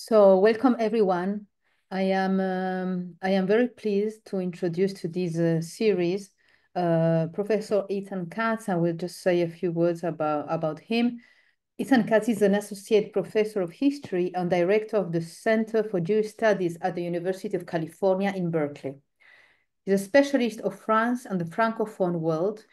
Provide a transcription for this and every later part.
So welcome everyone. I am very pleased to introduce to this series Professor Ethan Katz. I will just say a few words about him. Ethan Katz is an associate professor of history and director of the Center for Jewish Studies at the University of California in Berkeley. He's a specialist of France and the Francophone world.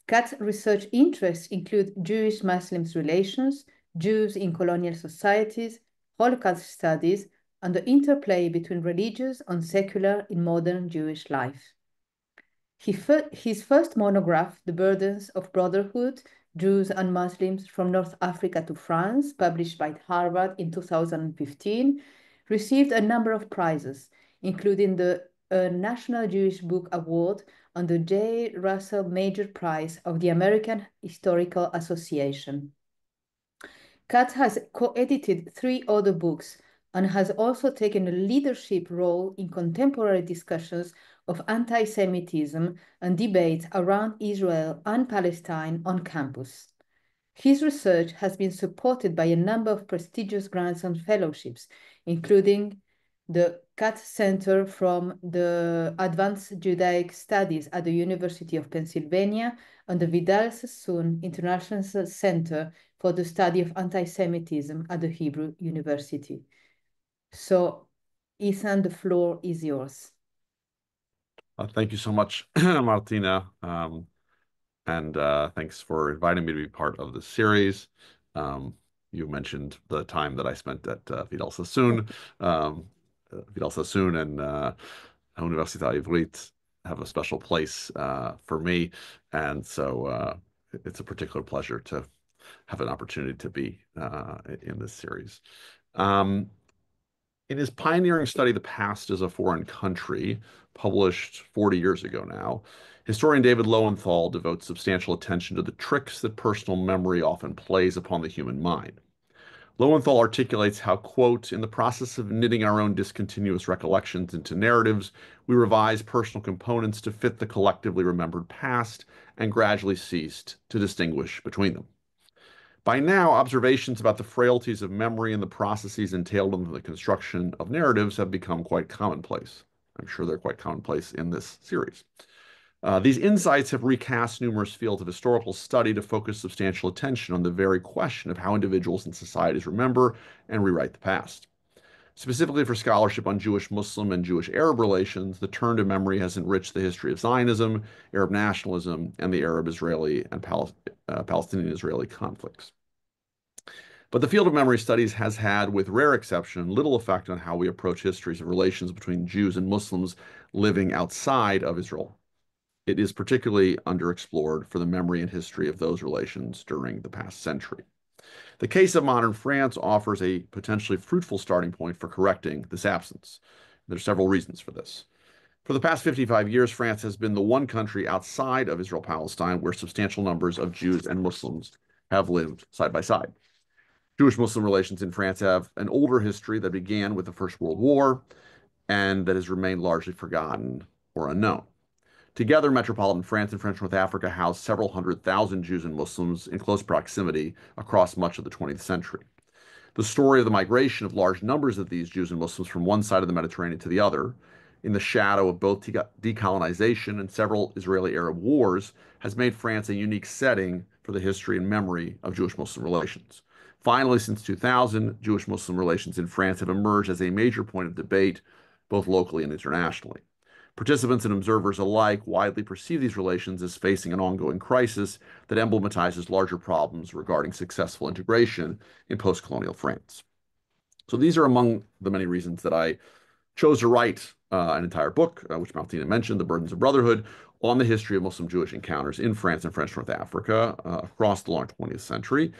Katz's research interests include Jewish-Muslims relations, Jews in colonial societies, Holocaust studies, and the interplay between religious and secular in modern Jewish life. His first monograph, The Burdens of Brotherhood, Jews and Muslims from North Africa to France, published by Harvard in 2015, received a number of prizes, including the National Jewish Book Award and the J. Russell Major Prize of the American Historical Association. Katz has co-edited 3 other books and has also taken a leadership role in contemporary discussions of anti-Semitism and debates around Israel and Palestine on campus. His research has been supported by a number of prestigious grants and fellowships, including the Katz Center from the Advanced Judaic Studies at the University of Pennsylvania and the Vidal Sassoon International Center for the Study of Anti-Semitism at the Hebrew University. So, Ethan, the floor is yours. Thank you so much, Martina. Thanks for inviting me to be part of this series. You mentioned the time that I spent at Vidal Sassoon. Vidal Sassoon and Aouniversiteit העברית have a special place for me. And so it's a particular pleasure to have an opportunity to be in this series. In his pioneering study, The Past as a Foreign Country, published 40 years ago now, historian David Lowenthal devotes substantial attention to the tricks that personal memory often plays upon the human mind. Lowenthal articulates how, quote, in the process of knitting our own discontinuous recollections into narratives, we revise personal components to fit the collectively remembered past and gradually ceased to distinguish between them. By now, observations about the frailties of memory and the processes entailed in the construction of narratives have become quite commonplace. I'm sure they're quite commonplace in this series. These insights have recast numerous fields of historical study to focus substantial attention on the very question of how individuals and societies remember and rewrite the past. Specifically for scholarship on Jewish-Muslim and Jewish-Arab relations, the turn to memory has enriched the history of Zionism, Arab nationalism, and the Arab-Israeli and Palestinian-Israeli conflicts. But the field of memory studies has had, with rare exception, little effect on how we approach histories of relations between Jews and Muslims living outside of Israel. It is particularly underexplored for the memory and history of those relations during the past century. The case of modern France offers a potentially fruitful starting point for correcting this absence. There are several reasons for this. For the past 55 years, France has been the one country outside of Israel-Palestine where substantial numbers of Jews and Muslims have lived side by side. Jewish-Muslim relations in France have an older history that began with the First World War and that has remained largely forgotten or unknown. Together, metropolitan France and French North Africa housed several 100,000 Jews and Muslims in close proximity across much of the 20th century. The story of the migration of large numbers of these Jews and Muslims from one side of the Mediterranean to the other, in the shadow of both decolonization and several Israeli-Arab wars, has made France a unique setting for the history and memory of Jewish-Muslim relations. Finally, since 2000, Jewish-Muslim relations in France have emerged as a major point of debate, both locally and internationally. Participants and observers alike widely perceive these relations as facing an ongoing crisis that emblematizes larger problems regarding successful integration in post-colonial France. So these are among the many reasons that I chose to write an entire book, which Martina mentioned, The Burdens of Brotherhood, on the history of Muslim-Jewish encounters in France and French North Africa across the long 20th century.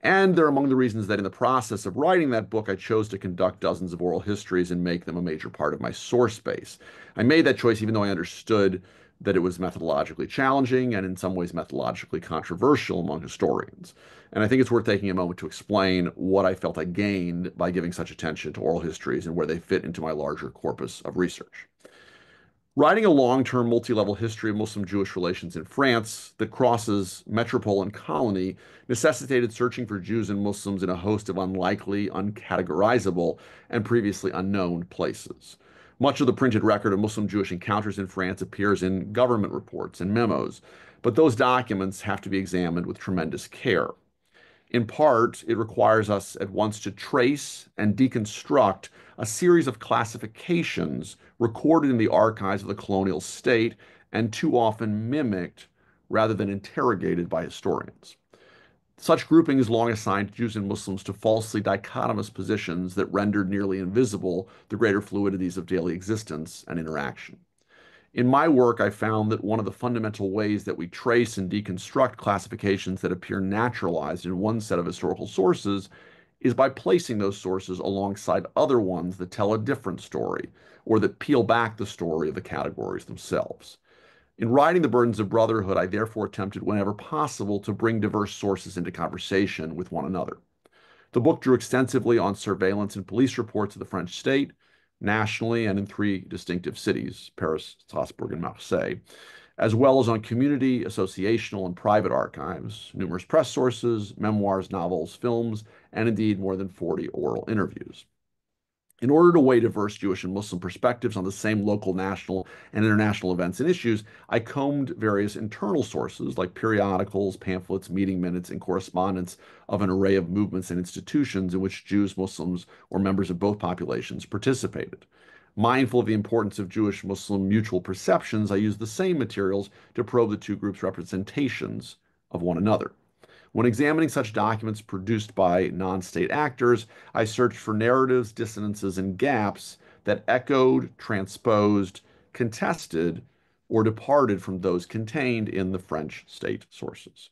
And they're among the reasons that in the process of writing that book, I chose to conduct dozens of oral histories and make them a major part of my source base. I made that choice even though I understood that it was methodologically challenging and in some ways methodologically controversial among historians. And I think it's worth taking a moment to explain what I felt I gained by giving such attention to oral histories and where they fit into my larger corpus of research. Writing a long-term multi-level history of Muslim-Jewish relations in France that crosses metropole and colony necessitated searching for Jews and Muslims in a host of unlikely, uncategorizable, and previously unknown places. Much of the printed record of Muslim-Jewish encounters in France appears in government reports and memos, but those documents have to be examined with tremendous care. In part, it requires us at once to trace and deconstruct a series of classifications recorded in the archives of the colonial state and too often mimicked rather than interrogated by historians. Such groupings long assigned Jews and Muslims to falsely dichotomous positions that rendered nearly invisible the greater fluidities of daily existence and interaction. In my work, I found that one of the fundamental ways that we trace and deconstruct classifications that appear naturalized in one set of historical sources is by placing those sources alongside other ones that tell a different story or that peel back the story of the categories themselves. In writing The Burdens of Brotherhood, I therefore attempted whenever possible to bring diverse sources into conversation with one another. The book drew extensively on surveillance and police reports of the French state, nationally and in three distinctive cities, Paris, Strasbourg, and Marseille, as well as on community, associational, and private archives, numerous press sources, memoirs, novels, films, and indeed more than 40 oral interviews. In order to weigh diverse Jewish and Muslim perspectives on the same local, national, and international events and issues, I combed various internal sources like periodicals, pamphlets, meeting minutes, and correspondence of an array of movements and institutions in which Jews, Muslims, or members of both populations participated. Mindful of the importance of Jewish-Muslim mutual perceptions, I used the same materials to probe the two groups' representations of one another. When examining such documents produced by non-state actors, I searched for narratives, dissonances, and gaps that echoed, transposed, contested, or departed from those contained in the French state sources.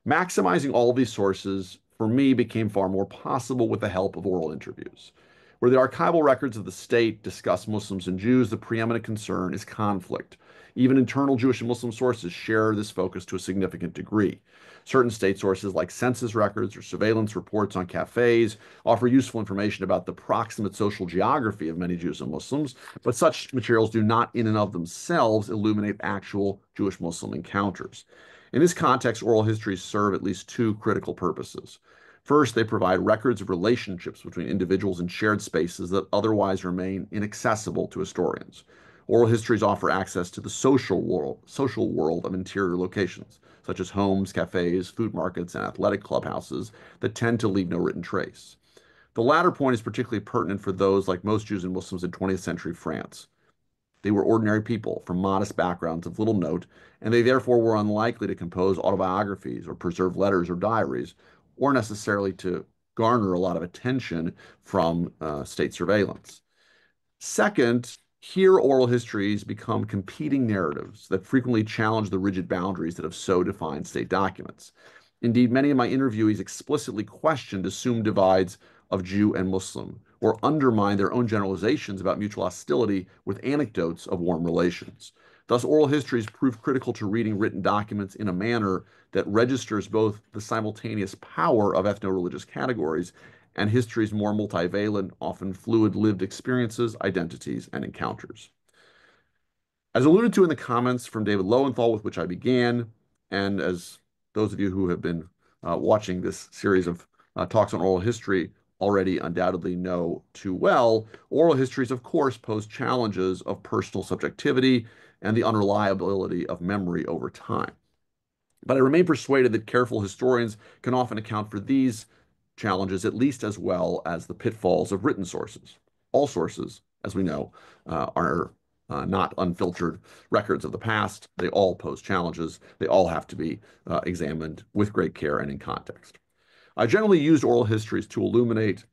Maximizing all of these sources, for me, became far more possible with the help of oral interviews. Where the archival records of the state discuss Muslims and Jews, the preeminent concern is conflict. Even internal Jewish and Muslim sources share this focus to a significant degree. Certain state sources like census records or surveillance reports on cafes offer useful information about the proximate social geography of many Jews and Muslims, but such materials do not in and of themselves illuminate actual Jewish-Muslim encounters. In this context, oral histories serve at least two critical purposes. First, they provide records of relationships between individuals in shared spaces that otherwise remain inaccessible to historians. Oral histories offer access to the social world of interior locations, such as homes, cafes, food markets, and athletic clubhouses that tend to leave no written trace. The latter point is particularly pertinent for those like most Jews and Muslims in 20th century France. They were ordinary people from modest backgrounds of little note, and they therefore were unlikely to compose autobiographies or preserve letters or diaries, or necessarily to garner a lot of attention from state surveillance. Second, here oral histories become competing narratives that frequently challenge the rigid boundaries that have so defined state documents. Indeed, many of my interviewees explicitly questioned assumed divides of Jew and Muslim, or undermine their own generalizations about mutual hostility with anecdotes of warm relations. Thus, oral histories prove critical to reading written documents in a manner that registers both the simultaneous power of ethno-religious categories and history's more multivalent, often fluid lived experiences, identities, and encounters. As alluded to in the comments from David Lowenthal with which I began, and as those of you who have been watching this series of talks on oral history already undoubtedly know too well, oral histories, of course, pose challenges of personal subjectivity and the unreliability of memory over time. But I remain persuaded that careful historians can often account for these challenges at least as well as the pitfalls of written sources. All sources, as we know, are not unfiltered records of the past. They all pose challenges. They all have to be examined with great care and in context. I generally used oral histories to illuminate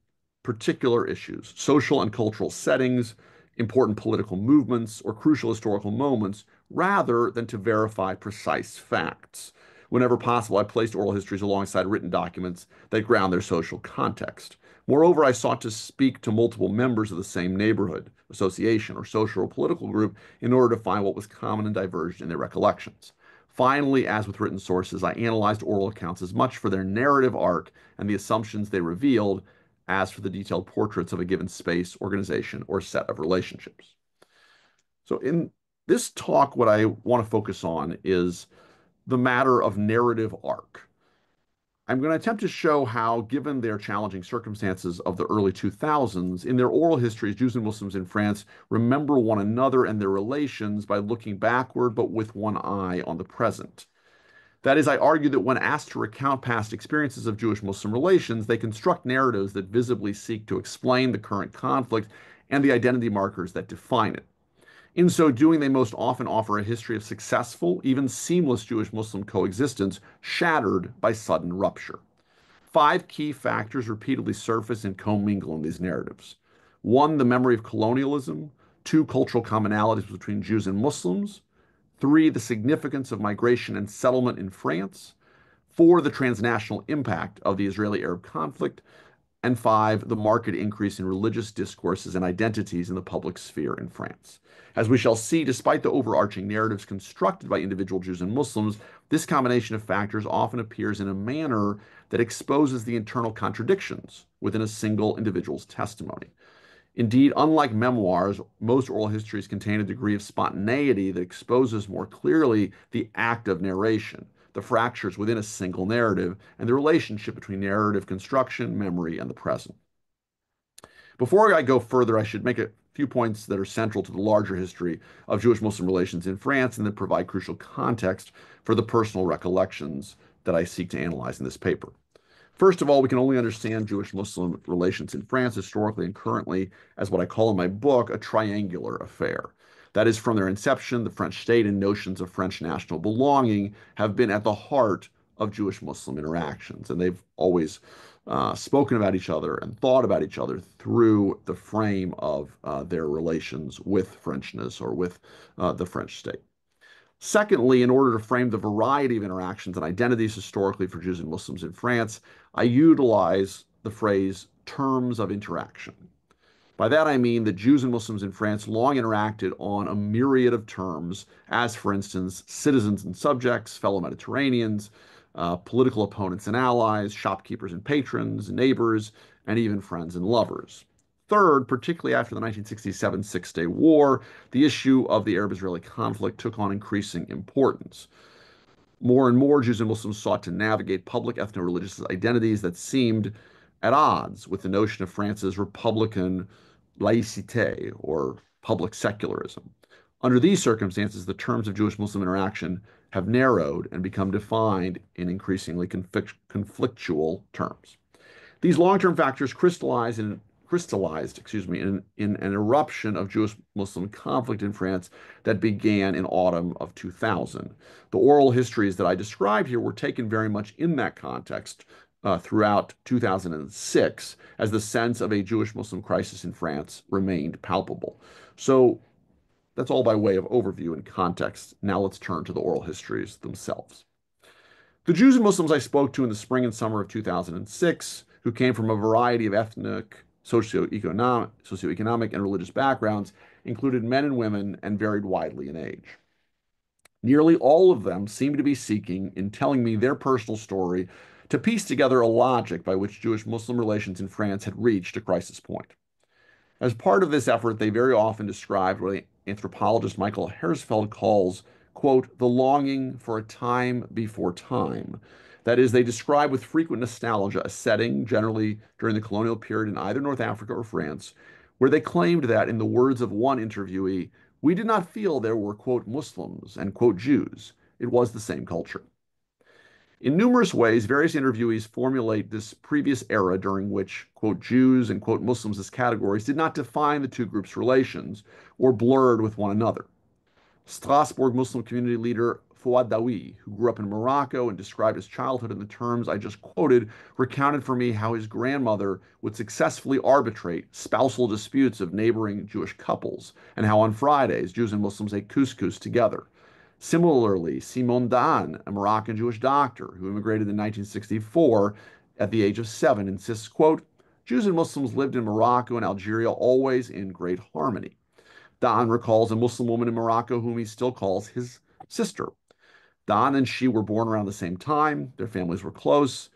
particular issues, social and cultural settings, important political movements, or crucial historical moments, rather than to verify precise facts. Whenever possible, I placed oral histories alongside written documents that ground their social context. Moreover, I sought to speak to multiple members of the same neighborhood, association, or social or political group in order to find what was common and diverged in their recollections. Finally, as with written sources, I analyzed oral accounts as much for their narrative arc and the assumptions they revealed as for the detailed portraits of a given space, organization, or set of relationships. So in This talk, what I want to focus on is the matter of narrative arc. I'm going to attempt to show how, given their challenging circumstances of the early 2000s, in their oral histories, Jews and Muslims in France remember one another and their relations by looking backward, but with one eye on the present. That is, I argue that when asked to recount past experiences of Jewish-Muslim relations, they construct narratives that visibly seek to explain the current conflict and the identity markers that define it. In so doing, they most often offer a history of successful, even seamless Jewish-Muslim coexistence shattered by sudden rupture. 5 key factors repeatedly surface and commingle in these narratives. 1, the memory of colonialism. 2, cultural commonalities between Jews and Muslims. 3, the significance of migration and settlement in France. 4, the transnational impact of the Israeli-Arab conflict. And 5, the marked increase in religious discourses and identities in the public sphere in France. As we shall see, despite the overarching narratives constructed by individual Jews and Muslims, this combination of factors often appears in a manner that exposes the internal contradictions within a single individual's testimony. Indeed, unlike memoirs, most oral histories contain a degree of spontaneity that exposes more clearly the act of narration, the fractures within a single narrative, and the relationship between narrative construction, memory, and the present. Before I go further, I should make a few points that are central to the larger history of Jewish-Muslim relations in France and that provide crucial context for the personal recollections that I seek to analyze in this paper. First of all, we can only understand Jewish-Muslim relations in France historically and currently as what I call in my book a triangular affair. That is, from their inception, the French state and notions of French national belonging have been at the heart of Jewish-Muslim interactions, and they've always spoken about each other and thought about each other through the frame of their relations with Frenchness or with the French state. Secondly, in order to frame the variety of interactions and identities historically for Jews and Muslims in France, I utilize the phrase terms of interaction. By that I mean that Jews and Muslims in France long interacted on a myriad of terms, as for instance, citizens and subjects, fellow Mediterraneans, political opponents and allies, shopkeepers and patrons, neighbors, and even friends and lovers. Third, particularly after the 1967 Six-Day War, the issue of the Arab-Israeli conflict took on increasing importance. More and more Jews and Muslims sought to navigate public ethno-religious identities that seemed at odds with the notion of France's Republican laïcité, or public secularism. Under these circumstances, the terms of Jewish-Muslim interaction have narrowed and become defined in increasingly conflictual terms. These long-term factors crystallized in an eruption of Jewish-Muslim conflict in France that began in autumn of 2000. The oral histories that I described here were taken very much in that context throughout 2006, as the sense of a Jewish-Muslim crisis in France remained palpable. So that's all by way of overview and context. Now let's turn to the oral histories themselves. The Jews and Muslims I spoke to in the spring and summer of 2006, who came from a variety of ethnic, socioeconomic, and religious backgrounds, included men and women and varied widely in age. Nearly all of them seemed to be seeking, in telling me their personal story, to piece together a logic by which Jewish-Muslim relations in France had reached a crisis point. As part of this effort, they very often described what anthropologist Michael Herzfeld calls, quote, the longing for a time before time. That is, they describe with frequent nostalgia a setting, generally during the colonial period in either North Africa or France, where they claimed that, in the words of one interviewee, we did not feel there were, quote, Muslims and, quote, Jews. It was the same culture. In numerous ways, various interviewees formulate this previous era during which, quote, Jews and, quote, Muslims as categories did not define the two groups' relations or blurred with one another. Strasbourg Muslim community leader Fouad Dawi, who grew up in Morocco and described his childhood in the terms I just quoted, recounted for me how his grandmother would successfully arbitrate spousal disputes of neighboring Jewish couples, and how on Fridays Jews and Muslims ate couscous together. Similarly, Simon Dan, a Moroccan Jewish doctor who immigrated in 1964 at the age of 7, insists, quote, Jews and Muslims lived in Morocco and Algeria always in great harmony. Dan recalls a Muslim woman in Morocco whom he still calls his sister. Dan and she were born around the same time. Their families were close.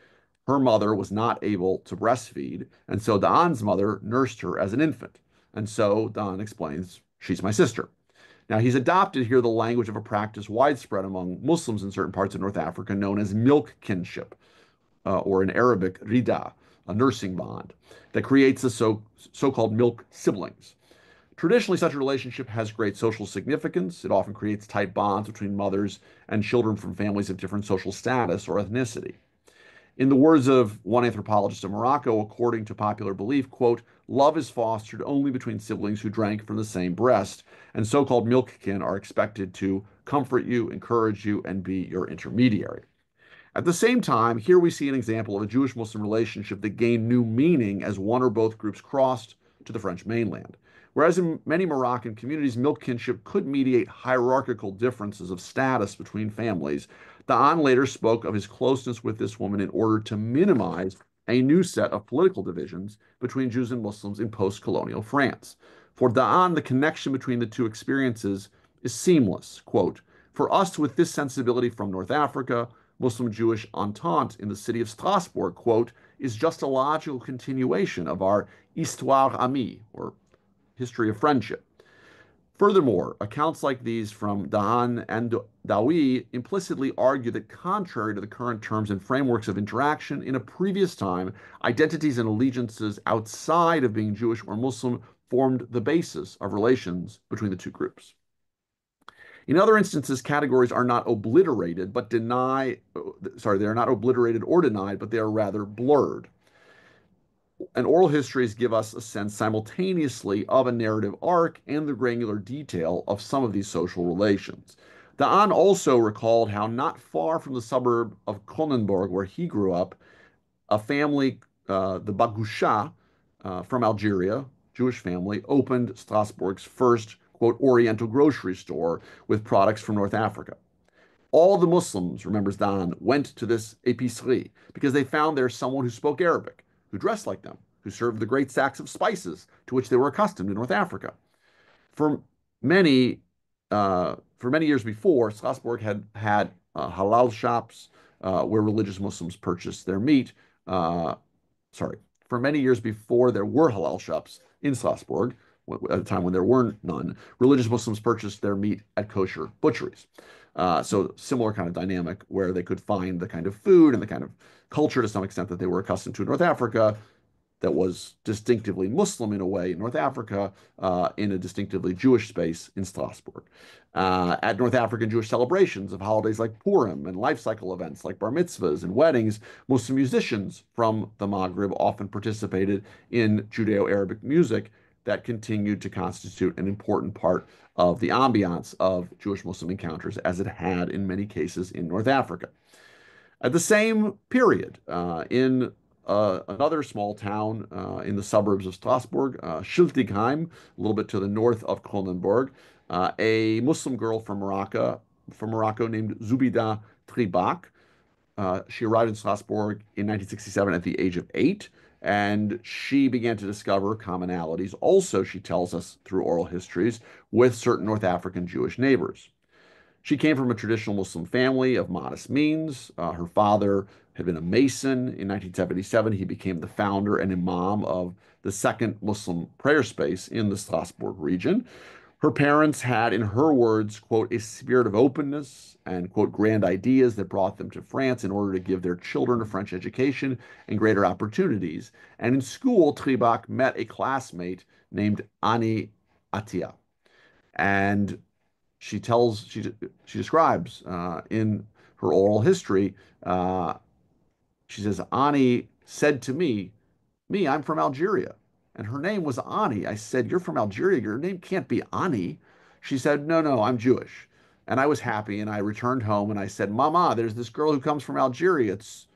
Her mother was not able to breastfeed, and so Dan's mother nursed her as an infant. And so Dan explains, she's my sister. Now, he's adopted here the language of a practice widespread among Muslims in certain parts of North Africa known as milk kinship, or in Arabic, rida, a nursing bond, that creates the so-called milk siblings. Traditionally, such a relationship has great social significance. It often creates tight bonds between mothers and children from families of different social status or ethnicity. In the words of one anthropologist of Morocco, according to popular belief, quote, love is fostered only between siblings who drank from the same breast, and so-called milkkin are expected to comfort you, encourage you, and be your intermediary. At the same time, here we see an example of a Jewish-Muslim relationship that gained new meaning as one or both groups crossed to the French mainland. Whereas in many Moroccan communities, milk kinship could mediate hierarchical differences of status between families, Da'an later spoke of his closeness with this woman in order to minimize a new set of political divisions between Jews and Muslims in post-colonial France. For Da'an, the connection between the two experiences is seamless. Quote, for us with this sensibility from North Africa, Muslim-Jewish entente in the city of Strasbourg, quote, is just a logical continuation of our histoire amie, or history of friendship. Furthermore, accounts like these from Da'an and Dawi implicitly argue that contrary to the current terms and frameworks of interaction, in a previous time, identities and allegiances outside of being Jewish or Muslim formed the basis of relations between the two groups. In other instances, categories are not obliterated, but they are not obliterated or denied, but they are rather blurred. And oral histories give us a sense simultaneously of a narrative arc and the granular detail of some of these social relations. Da'an also recalled how not far from the suburb of Kronenburg, where he grew up, a family, the Bagusha, from Algeria, Jewish family, opened Strasbourg's first, quote, Oriental grocery store with products from North Africa. All the Muslims, remembers Da'an, went to this épicerie because they found there someone who spoke Arabic, who dressed like them, who served the great sacks of spices to which they were accustomed in North Africa. For many, for many years before, Strasbourg had halal shops where religious Muslims purchased their meat. For many years before there were halal shops in Strasbourg, at a time when there were none, religious Muslims purchased their meat at kosher butcheries. So similar kind of dynamic where they could find the kind of food and the kind of culture to some extent that they were accustomed to in North Africa that was distinctively Muslim in a way in North Africa, in a distinctively Jewish space in Strasbourg. At North African Jewish celebrations of holidays like Purim and life cycle events like bar mitzvahs and weddings, Muslim musicians from the Maghreb often participated in Judeo-Arabic music that continued to constitute an important part of the ambiance of Jewish-Muslim encounters, as it had in many cases in North Africa. At the same period, in another small town in the suburbs of Strasbourg, Schiltigheim, a little bit to the north of Kronenburg, a Muslim girl from Morocco named Zubida Tribak. She arrived in Strasbourg in 1967 at the age of 8, and she began to discover commonalities, also, she tells us through oral histories, with certain North African Jewish neighbors. She came from a traditional Muslim family of modest means. Her father had been a Mason. In 1977, he became the founder and imam of the second Muslim prayer space in the Strasbourg region. Her parents had, in her words, quote, a spirit of openness and, quote, grand ideas that brought them to France in order to give their children a French education and greater opportunities. And in school, Tribak met a classmate named Ani Atia. And she describes in her oral history, she says, Ani said to me, I'm from Algeria. And her name was Ani. I said, you're from Algeria. Your name can't be Ani. She said, no, I'm Jewish. And I was happy, and I returned home, and I said, Mama, there's this girl who comes from Algeria. It's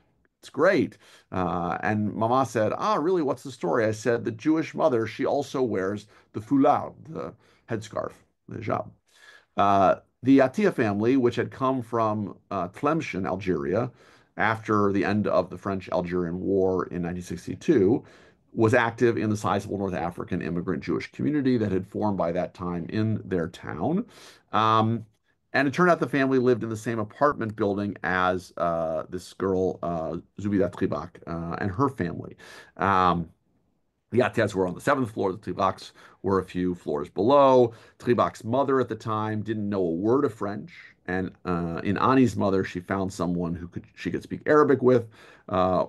great. And Mama said, really, what's the story? I said, the Jewish mother, she also wears the foulard, the headscarf, the hijab. The Atia family, which had come from Tlemcen, Algeria, after the end of the French-Algerian War in 1962, was active in the sizable North African immigrant Jewish community that had formed by that time in their town. And it turned out the family lived in the same apartment building as this girl, Zubida Tribak, and her family. The Yates were on the 7th floor. The Tribaks were a few floors below. Tribak's mother at the time didn't know a word of French. And in Ani's mother, she found someone she could speak Arabic with,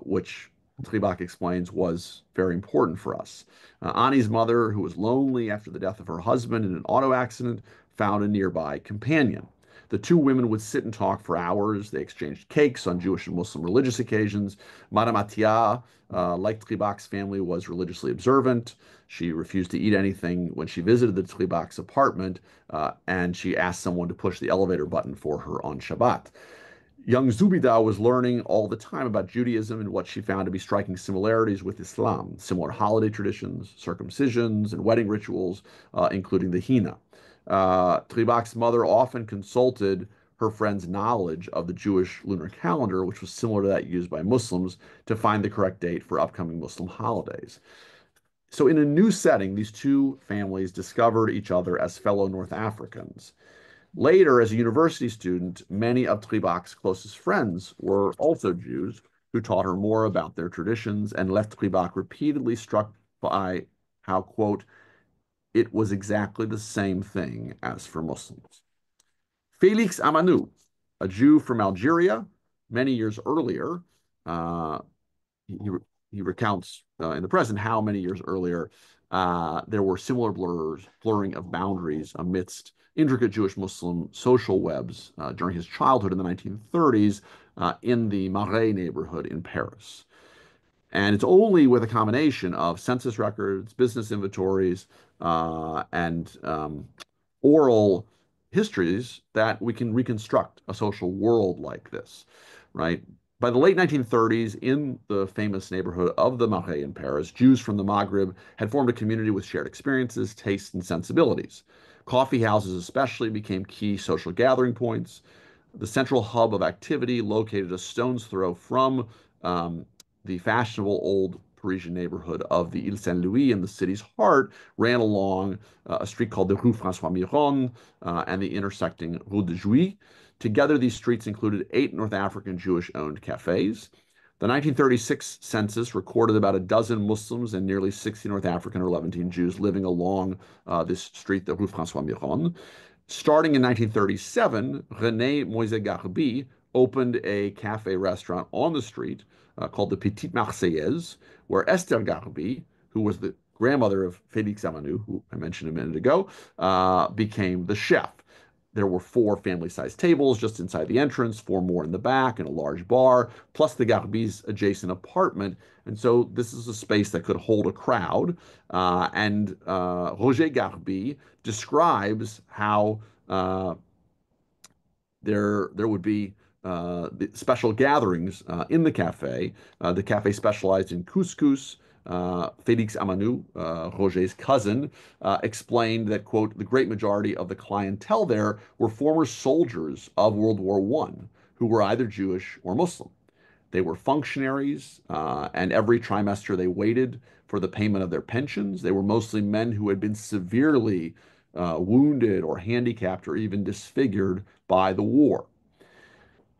which Tribak explains was very important for us. Ani's mother, who was lonely after the death of her husband in an auto accident, found a nearby companion. The two women would sit and talk for hours. They exchanged cakes on Jewish and Muslim religious occasions. Madame Atia, like Tribak's family, was religiously observant. She refused to eat anything when she visited the Tribak's apartment, and she asked someone to push the elevator button for her on Shabbat. Young Zubida was learning all the time about Judaism and what she found to be striking similarities with Islam, similar holiday traditions, circumcisions, and wedding rituals, including the Hina. Tribak's mother often consulted her friend's knowledge of the Jewish lunar calendar, which was similar to that used by Muslims, to find the correct date for upcoming Muslim holidays. So, in a new setting, these two families discovered each other as fellow North Africans. Later, as a university student, many of Tribak's closest friends were also Jews who taught her more about their traditions and left Tribak repeatedly struck by how, quote, it was exactly the same thing as for Muslims. Felix Amanou, a Jew from Algeria, many years earlier, he recounts in the present how many years earlier there were similar blurring of boundaries amidst intricate Jewish-Muslim social webs during his childhood in the 1930s in the Marais neighborhood in Paris. And it's only with a combination of census records, business inventories, and oral histories that we can reconstruct a social world like this, right? By the late 1930s, in the famous neighborhood of the Marais in Paris, Jews from the Maghreb had formed a community with shared experiences, tastes, and sensibilities. Coffee houses especially became key social gathering points. The central hub of activity, located a stone's throw from the fashionable old Parisian neighborhood of the Ile Saint-Louis in the city's heart, ran along a street called the Rue François Miron and the intersecting Rue de Jouy. Together, these streets included 8 North African Jewish-owned cafes. The 1936 census recorded about a dozen Muslims and nearly 60 North African or Levantine Jews living along this street, the Rue François Miron. Starting in 1937, René Moise-Garbi opened a cafe restaurant on the street called the Petite Marseillaise, where Esther Garbi, who was the grandmother of Félix Amanou, who I mentioned a minute ago, became the chef. There were 4 family-sized tables just inside the entrance, 4 more in the back, and a large bar, plus the Garbi's adjacent apartment. And so this is a space that could hold a crowd. And Roger Garbi describes how there would be special gatherings in the cafe. The cafe specialized in couscous. Félix Amanou, Roger's cousin, explained that, quote, the great majority of the clientele there were former soldiers of World War I who were either Jewish or Muslim. They were functionaries, and every trimester they waited for the payment of their pensions. They were mostly men who had been severely wounded or handicapped or even disfigured by the war.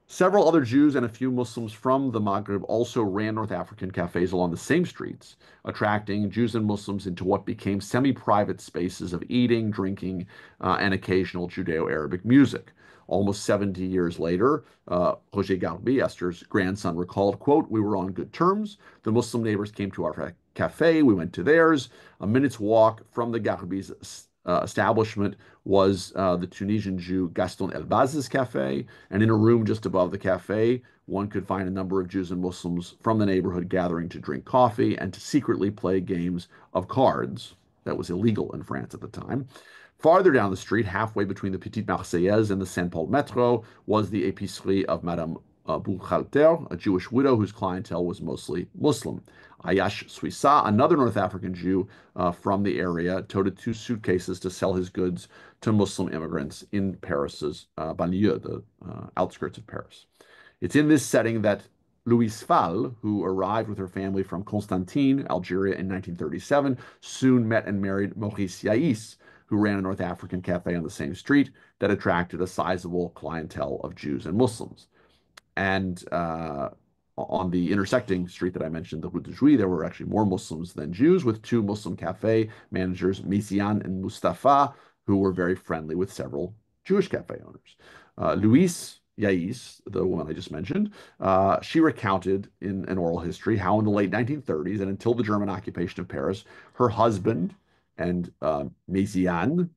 Several other Jews and a few Muslims from the Maghreb also ran North African cafes along the same streets, attracting Jews and Muslims into what became semi-private spaces of eating, drinking, and occasional Judeo-Arabic music. Almost 70 years later, Roger Garbi, Esther's grandson, recalled, quote, we were on good terms. The Muslim neighbors came to our cafe. We went to theirs. A minute's walk from the Garbi's establishment was the Tunisian Jew Gaston Elbaz's cafe, and in a room just above the cafe, one could find a number of Jews and Muslims from the neighborhood gathering to drink coffee and to secretly play games of cards. That was illegal in France at the time. Farther down the street, halfway between the Petite Marseillaise and the Saint-Paul Metro, was the épicerie of Madame Buchalter, a Jewish widow whose clientele was mostly Muslim. Ayash Suissa, another North African Jew from the area, toted 2 suitcases to sell his goods to Muslim immigrants in Paris's banlieue, the outskirts of Paris. It's in this setting that Louise Fall, who arrived with her family from Constantine, Algeria in 1937, soon met and married Maurice Yais, who ran a North African cafe on the same street that attracted a sizable clientele of Jews and Muslims. And on the intersecting street that I mentioned, the Rue de Jouy, there were actually more Muslims than Jews, with two Muslim cafe managers, Mesian and Mustafa, who were very friendly with several Jewish cafe owners. Louise Yais, the woman I just mentioned, she recounted in an oral history how in the late 1930s and until the German occupation of Paris, her husband and Mesian,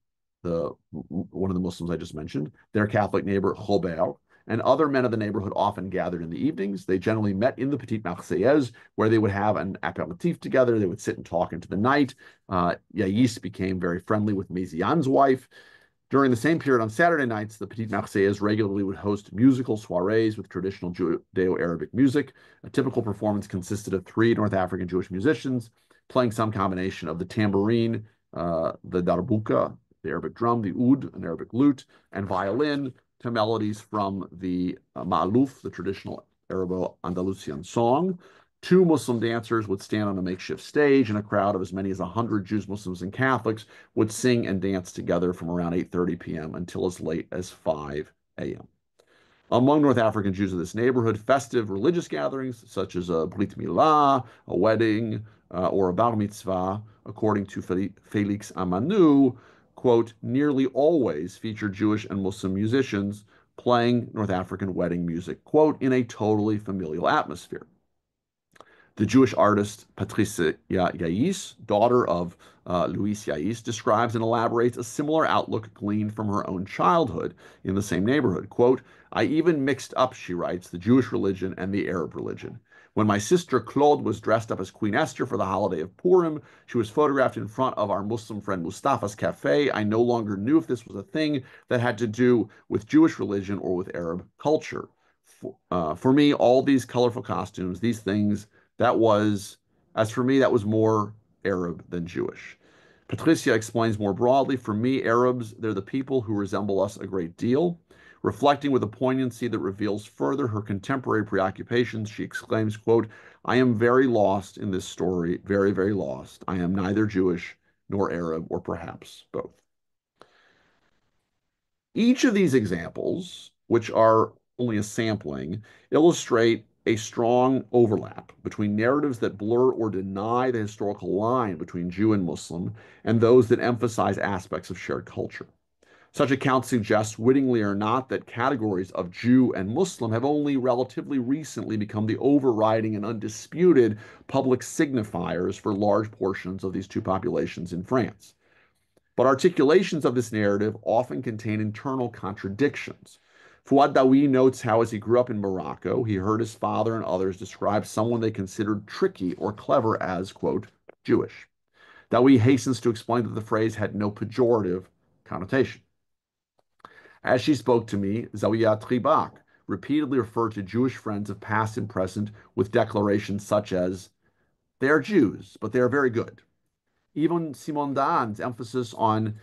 one of the Muslims I just mentioned, their Catholic neighbor Robert, and other men of the neighborhood often gathered in the evenings. They generally met in the Petite Marseillaise, where they would have an apéritif together. They would sit and talk into the night. Yais became very friendly with Mesian's wife. During the same period on Saturday nights, the Petite Marseillaise regularly would host musical soirees with traditional Judeo-Arabic music. A typical performance consisted of three North African Jewish musicians playing some combination of the tambourine, the darbuka, the Arabic drum, the oud, an Arabic lute, and violin, to melodies from the ma'aluf, the traditional Arabo-Andalusian song. Two Muslim dancers would stand on a makeshift stage, and a crowd of as many as 100 Jews, Muslims, and Catholics would sing and dance together from around 8:30 p.m. until as late as 5 a.m. Among North African Jews of this neighborhood, festive religious gatherings, such as a Brit Milah, a wedding, or a Bar Mitzvah, according to Felix Amanu, quote, nearly always featured Jewish and Muslim musicians playing North African wedding music, quote, in a totally familial atmosphere. The Jewish artist Patricia Yais, daughter of Louis Yais, describes and elaborates a similar outlook gleaned from her own childhood in the same neighborhood. Quote, I even mixed up, she writes, the Jewish religion and the Arab religion. When my sister Claude was dressed up as Queen Esther for the holiday of Purim, she was photographed in front of our Muslim friend Mustafa's cafe. I no longer knew if this was a thing that had to do with Jewish religion or with Arab culture. For me, all these colorful costumes, these things, as for me, that was more Arab than Jewish. Patricia explains more broadly, for me, Arabs, they're the people who resemble us a great deal. Reflecting with a poignancy that reveals further her contemporary preoccupations, she exclaims, quote, I am very lost in this story, very, very lost. I am neither Jewish nor Arab, or perhaps both. Each of these examples, which are only a sampling, illustrate a strong overlap between narratives that blur or deny the historical line between Jew and Muslim and those that emphasize aspects of shared culture. Such accounts suggest, wittingly or not, that categories of Jew and Muslim have only relatively recently become the overriding and undisputed public signifiers for large portions of these two populations in France. But articulations of this narrative often contain internal contradictions. Fouad Daoui notes how, as he grew up in Morocco, he heard his father and others describe someone they considered tricky or clever as, quote, Jewish. Daoui hastens to explain that the phrase had no pejorative connotation. As she spoke to me, Zawiya Tribak repeatedly referred to Jewish friends of past and present with declarations such as, they are Jews, but they are very good. Even Simon Dan's emphasis on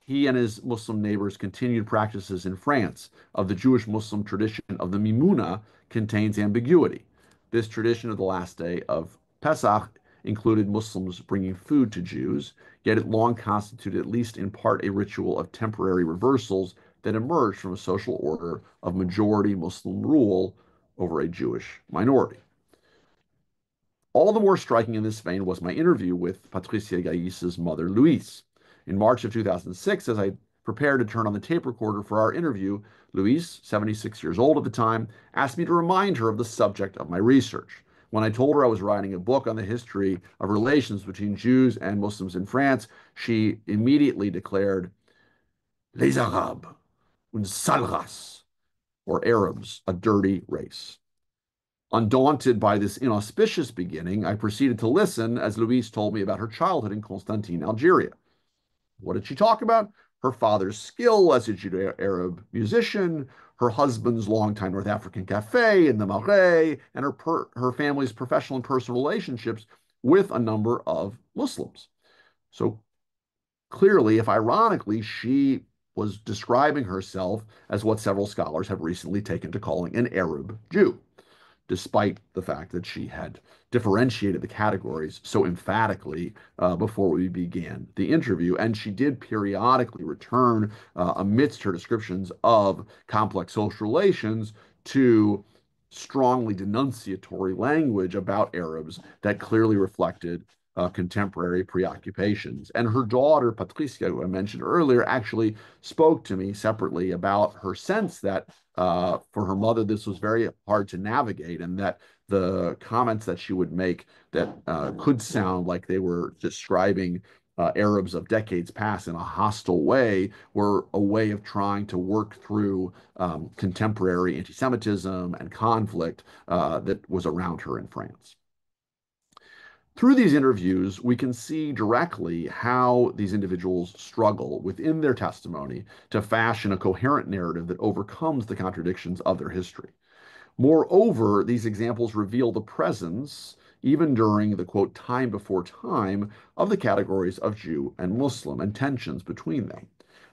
he and his Muslim neighbors' continued practices in France of the Jewish-Muslim tradition of the Mimuna contains ambiguity. This tradition of the last day of Pesach included Muslims bringing food to Jews, yet it long constituted, at least in part, a ritual of temporary reversals that emerged from a social order of majority Muslim rule over a Jewish minority. All the more striking in this vein was my interview with Patricia Yais's mother, Louise. In March of 2006, as I prepared to turn on the tape recorder for our interview, Louise, 76 years old at the time, asked me to remind her of the subject of my research. When I told her I was writing a book on the history of relations between Jews and Muslims in France, she immediately declared, Les Arabes, une sale race, or Arabs, a dirty race. Undaunted by this inauspicious beginning, I proceeded to listen as Louise told me about her childhood in Constantine, Algeria. What did she talk about? Her father's skill as a Judeo-Arab musician, her husband's longtime North African cafe in the Marais, and her family's professional and personal relationships with a number of Muslims. So clearly, if ironically, she was describing herself as what several scholars have recently taken to calling an Arab Jew, despite the fact that she had differentiated the categories so emphatically before we began the interview. And she did periodically return, amidst her descriptions of complex social relations, to strongly denunciatory language about Arabs that clearly reflected contemporary preoccupations. And her daughter, Patricia, who I mentioned earlier, actually spoke to me separately about her sense that for her mother, this was very hard to navigate, and that the comments that she would make that could sound like they were describing Arabs of decades past in a hostile way were a way of trying to work through contemporary anti-Semitism and conflict that was around her in France. Through these interviews, we can see directly how these individuals struggle within their testimony to fashion a coherent narrative that overcomes the contradictions of their history. Moreover, these examples reveal the presence, even during the quote, time before time, of the categories of Jew and Muslim and tensions between them.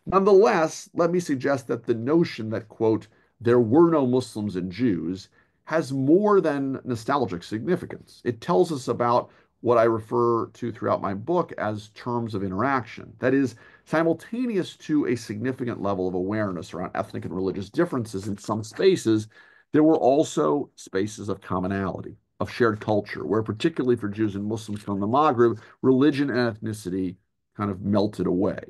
Nonetheless, let me suggest that the notion that, quote, there were no Muslims and Jews has more than nostalgic significance. It tells us about what I refer to throughout my book as terms of interaction. That is, simultaneous to a significant level of awareness around ethnic and religious differences in some spaces, there were also spaces of commonality, of shared culture, where particularly for Jews and Muslims from the Maghreb, religion and ethnicity kind of melted away,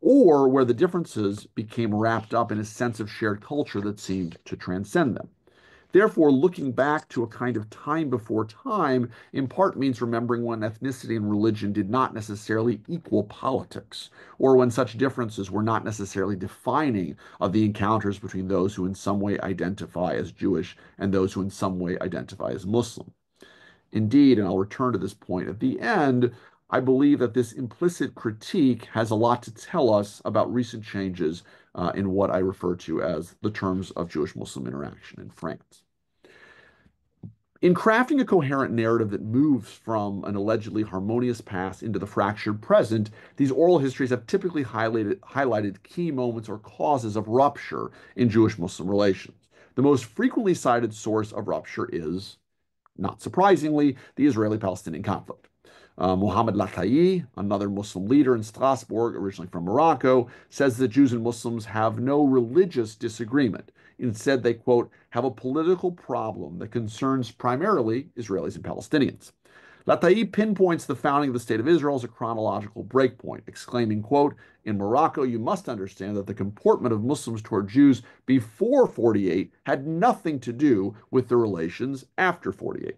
or where the differences became wrapped up in a sense of shared culture that seemed to transcend them. Therefore, looking back to a kind of time before time in part means remembering when ethnicity and religion did not necessarily equal politics, or when such differences were not necessarily defining of the encounters between those who in some way identify as Jewish and those who in some way identify as Muslim. Indeed, and I'll return to this point at the end, I believe that this implicit critique has a lot to tell us about recent changes in what I refer to as the terms of Jewish-Muslim interaction in France. In crafting a coherent narrative that moves from an allegedly harmonious past into the fractured present, these oral histories have typically highlighted key moments or causes of rupture in Jewish-Muslim relations. The most frequently cited source of rupture is, not surprisingly, the Israeli-Palestinian conflict. Mohammed Lattayi, another Muslim leader in Strasbourg, originally from Morocco, says that Jews and Muslims have no religious disagreement. Instead, they, quote, have a political problem that concerns primarily Israelis and Palestinians. Lattayi pinpoints the founding of the State of Israel as a chronological breakpoint, exclaiming, quote, in Morocco, you must understand that the comportment of Muslims toward Jews before 48 had nothing to do with the relations after 48.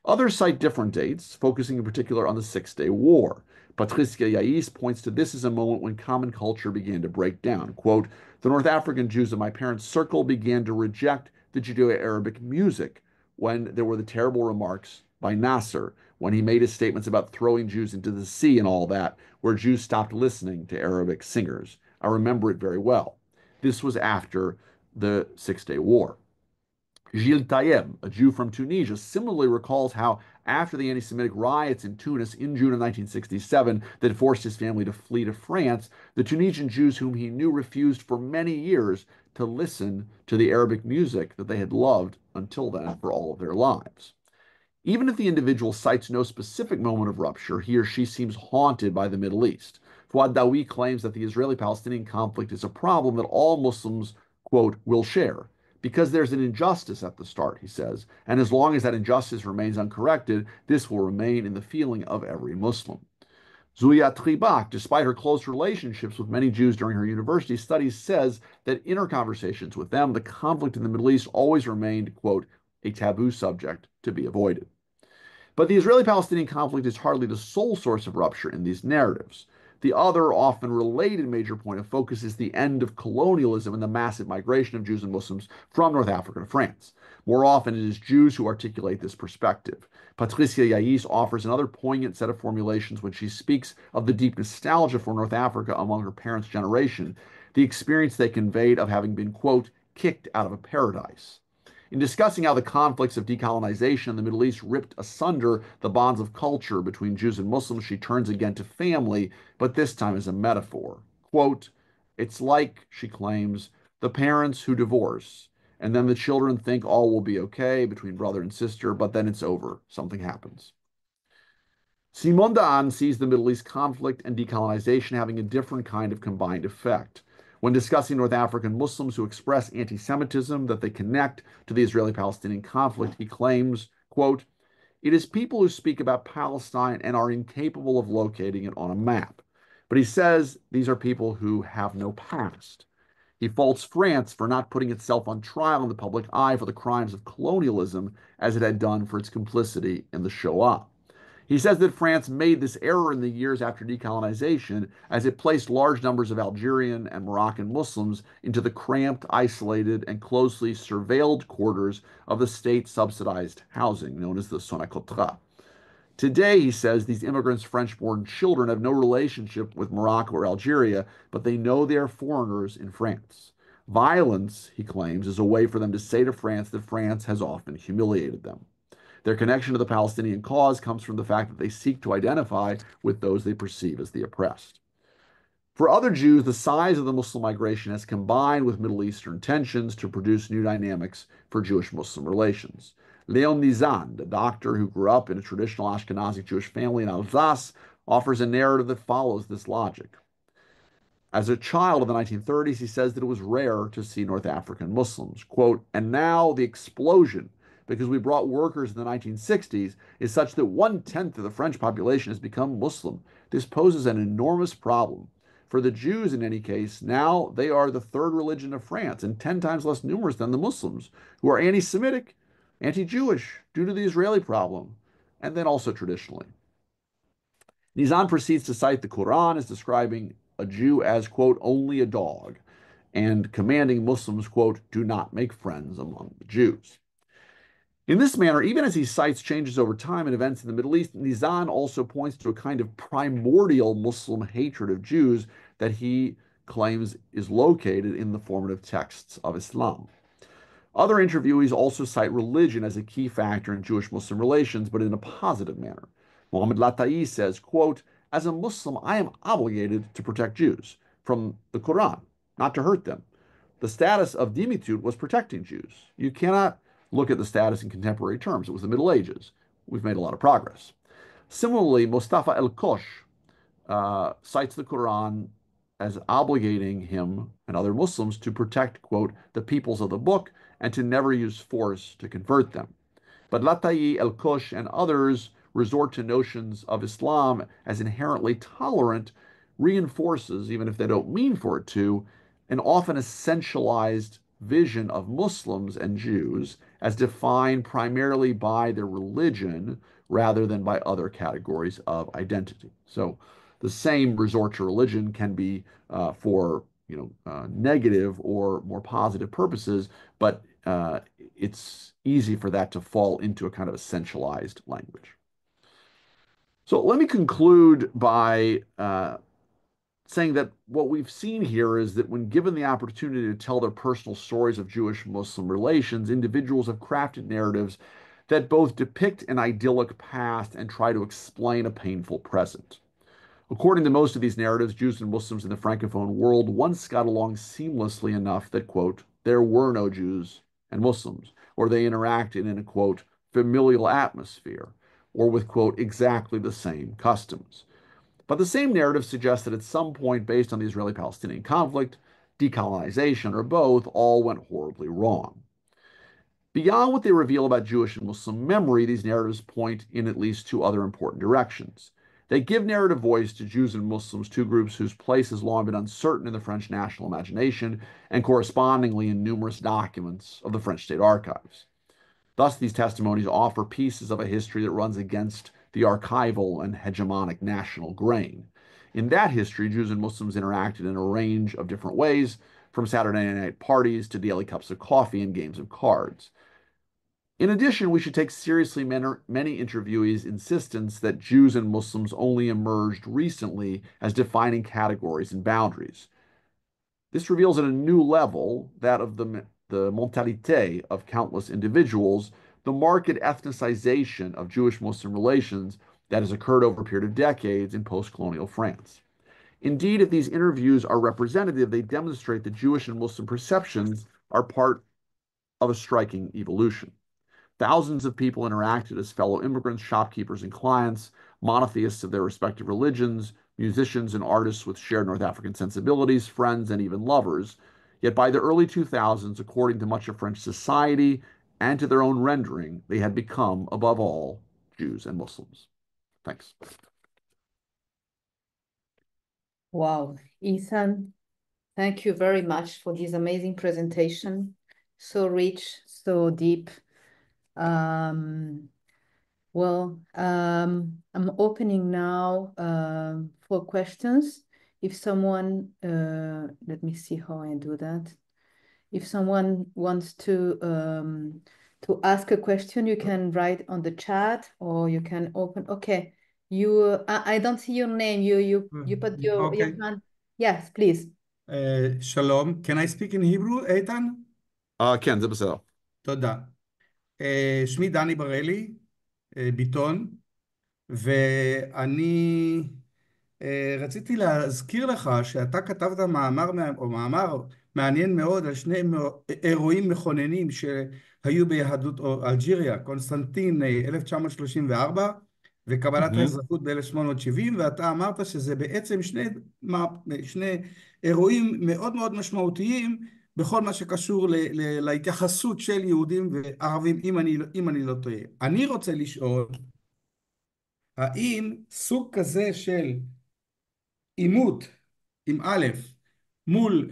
Others cite different dates, focusing in particular on the Six-Day War. Patricia Yais points to this as a moment when common culture began to break down. Quote, the North African Jews of my parents' circle began to reject the Judeo-Arabic music when there were the terrible remarks by Nasser, when he made his statements about throwing Jews into the sea and all that, where Jews stopped listening to Arabic singers. I remember it very well. This was after the Six-Day War. Gilles Taïeb, a Jew from Tunisia, similarly recalls how after the anti-Semitic riots in Tunis in June of 1967 that forced his family to flee to France, the Tunisian Jews whom he knew refused for many years to listen to the Arabic music that they had loved until then for all of their lives. Even if the individual cites no specific moment of rupture, he or she seems haunted by the Middle East. Fuad Dawi claims that the Israeli-Palestinian conflict is a problem that all Muslims, quote, will share. Because there's an injustice at the start, he says, and as long as that injustice remains uncorrected, this will remain in the feeling of every Muslim. Zuya Tribak, despite her close relationships with many Jews during her university studies, says that in her conversations with them, the conflict in the Middle East always remained, quote, a taboo subject to be avoided. But the Israeli-Palestinian conflict is hardly the sole source of rupture in these narratives. The other, often related major point of focus is the end of colonialism and the massive migration of Jews and Muslims from North Africa to France. More often, it is Jews who articulate this perspective. Patricia Yais offers another poignant set of formulations when she speaks of the deep nostalgia for North Africa among her parents' generation, the experience they conveyed of having been, quote, kicked out of a paradise. In discussing how the conflicts of decolonization in the Middle East ripped asunder the bonds of culture between Jews and Muslims, she turns again to family, but this time as a metaphor. Quote, it's like, she claims, the parents who divorce, and then the children think all will be okay between brother and sister, but then it's over. Something happens. Simone Daan sees the Middle East conflict and decolonization having a different kind of combined effect. When discussing North African Muslims who express anti-Semitism that they connect to the Israeli-Palestinian conflict, he claims, quote, "It is people who speak about Palestine and are incapable of locating it on a map." But he says these are people who have no past. He faults France for not putting itself on trial in the public eye for the crimes of colonialism as it had done for its complicity in the Shoah. He says that France made this error in the years after decolonization as it placed large numbers of Algerian and Moroccan Muslims into the cramped, isolated, and closely surveilled quarters of the state-subsidized housing known as the Sonacotra. Today, he says, these immigrants' French-born children have no relationship with Morocco or Algeria, but they know they are foreigners in France. Violence, he claims, is a way for them to say to France that France has often humiliated them. Their connection to the Palestinian cause comes from the fact that they seek to identify with those they perceive as the oppressed. For other Jews, the size of the Muslim migration has combined with Middle Eastern tensions to produce new dynamics for Jewish-Muslim relations. Leon Nizan, the doctor who grew up in a traditional Ashkenazi Jewish family in Alsace, offers a narrative that follows this logic. As a child of the 1930s, he says that it was rare to see North African Muslims. Quote, "And now the explosion, because we brought workers in the 1960s, is such that 1/10 of the French population has become Muslim. This poses an enormous problem. For the Jews, in any case, now they are the third religion of France and 10 times less numerous than the Muslims, who are anti-Semitic, anti-Jewish, due to the Israeli problem, and then also traditionally." Nizam proceeds to cite the Quran as describing a Jew as, quote, "only a dog," and commanding Muslims, quote, "do not make friends among the Jews." In this manner, even as he cites changes over time and events in the Middle East, Nizam also points to a kind of primordial Muslim hatred of Jews that he claims is located in the formative texts of Islam. Other interviewees also cite religion as a key factor in Jewish-Muslim relations, but in a positive manner. Mohammed Latai says, quote, "As a Muslim, I am obligated to protect Jews from the Quran, not to hurt them. The status of dhimmiut was protecting Jews. You cannot look at the status in contemporary terms. It was the Middle Ages. We've made a lot of progress." Similarly, Mustafa El-Kosh cites the Quran as obligating him and other Muslims to protect, quote, "the peoples of the book and to never use force to convert them." But Latai, El-Kosh, and others resort to notions of Islam as inherently tolerant reinforces, even if they don't mean for it to, an often essentialized vision of Muslims and Jews as defined primarily by their religion rather than by other categories of identity. So the same resort to religion can be for negative or more positive purposes, but it's easy for that to fall into a kind of essentialized language. So let me conclude by saying that what we've seen here is that when given the opportunity to tell their personal stories of Jewish-Muslim relations, individuals have crafted narratives that both depict an idyllic past and try to explain a painful present. According to most of these narratives, Jews and Muslims in the Francophone world once got along seamlessly enough that, quote, "there were no Jews and Muslims," or they interacted in a, quote, "familial atmosphere," or with, quote, "exactly the same customs." But the same narrative suggests that at some point, based on the Israeli-Palestinian conflict, decolonization, or both, all went horribly wrong. Beyond what they reveal about Jewish and Muslim memory, these narratives point in at least two other important directions. They give narrative voice to Jews and Muslims, two groups whose place has long been uncertain in the French national imagination and correspondingly in numerous documents of the French state archives. Thus, these testimonies offer pieces of a history that runs against the archival and hegemonic national grain. In that history, Jews and Muslims interacted in a range of different ways, from Saturday night parties to daily cups of coffee and games of cards. In addition, we should take seriously many interviewees' insistence that Jews and Muslims only emerged recently as defining categories and boundaries. This reveals at a new level, that of the mentalité of countless individuals, the marked ethnicization of Jewish-Muslim relations that has occurred over a period of decades in post-colonial France. Indeed, if these interviews are representative, they demonstrate that Jewish and Muslim perceptions are part of a striking evolution. Thousands of people interacted as fellow immigrants, shopkeepers, and clients, monotheists of their respective religions, musicians and artists with shared North African sensibilities, friends, and even lovers. Yet by the early 2000s, according to much of French society and to their own rendering, they had become, above all, Jews and Muslims. Thanks. Wow, Ethan, thank you very much for this amazing presentation. So rich, so deep. I'm opening now for questions. If someone, let me see how I do that. If someone wants to ask a question, you can write on the chat or you can open. Okay, I don't see your name. You put your hand. Yes, please. Shalom. Can I speak in Hebrew, איתן? כן, זה בסדר. תודה. שמי דני ברקלי, ביטון, ואני רציתי להזכיר לך שאתה כתבת מאמר מעניין מאוד על שני אירועים מכוננים שהיו ביהדות אלג'יריה, קונסטנטין 1934 וקבלת האזרחות ב-1870, ואתה אמרת שזה בעצם שני אירועים מאוד מאוד משמעותיים בכל מה שקשור להתייחסות של יהודים וערבים, אם אני לא טועה. אני רוצה לשאול, האם סוג כזה של עימות עם א' מול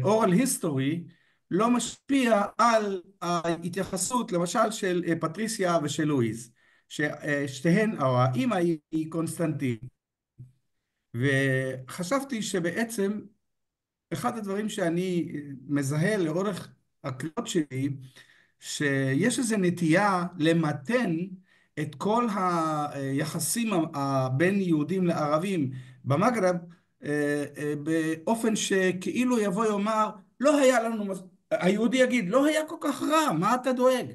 oral history לא משפיע על ההתייחסות למשל של פטריסיה ושל לואיז, ששתיהן, או האמא היא קונסטנטין. וחשבתי שבעצם אחד הדברים שאני מזהה לאורך הקריאות שלי, שיש איזו נטייה למתן את כל היחסים בין יהודים לערבים במגרב באופן שכאילו יבוא יאמר, לא היה לנו, היהודי יגיד, לא היה כל כך רע, מה אתה דואג?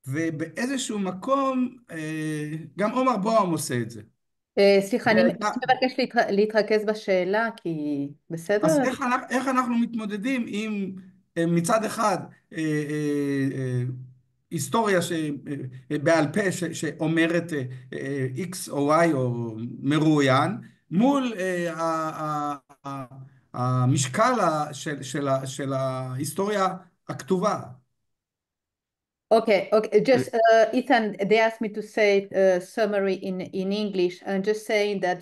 ובאיזשהו מקום, גם עומר בועם עושה את זה. סליחה, אני מבקש להתרכז בשאלה, כי בסדר? אז איך אנחנו מתמודדים עם מצד אחד היסטוריה בעל פה שאומרת X או Y או מרואיין, מול המשקל של ההיסטוריה הכתובה. Okay. Just Ethan, they asked me to say summary in English, and just saying that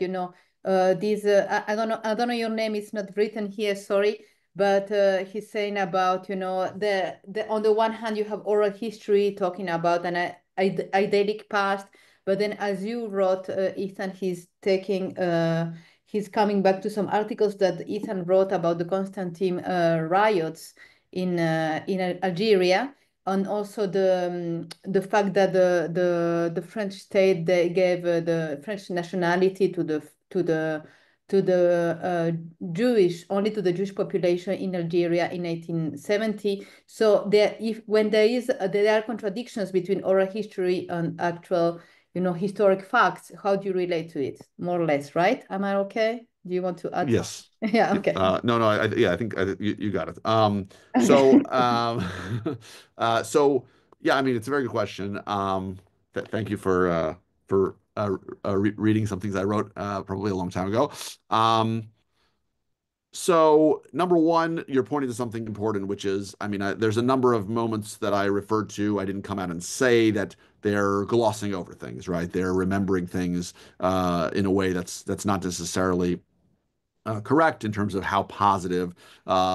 these I don't know your name. It's not written here. Sorry, but he's saying about the on the one hand you have oral history talking about an idyllic past, but then as you wrote, Ethan, he's coming back to some articles that Ethan wrote about the Constantine riots in Algeria. And also the fact that the French state, they gave the French nationality to the Jewish, only to the Jewish population in Algeria in 1870. So there are contradictions between oral history and actual historic facts. How do you relate to it? More or less, right? Am I okay? Do you want to add? Yes. Yeah. Okay. No. I think you got it. So yeah. I mean, it's a very good question. Thank you for reading some things I wrote probably a long time ago. So number one, you're pointing to something important, which is, I mean, there's a number of moments that I referred to. I didn't come out and say that they're glossing over things, right? They're remembering things in a way that's not necessarily correct in terms of how positive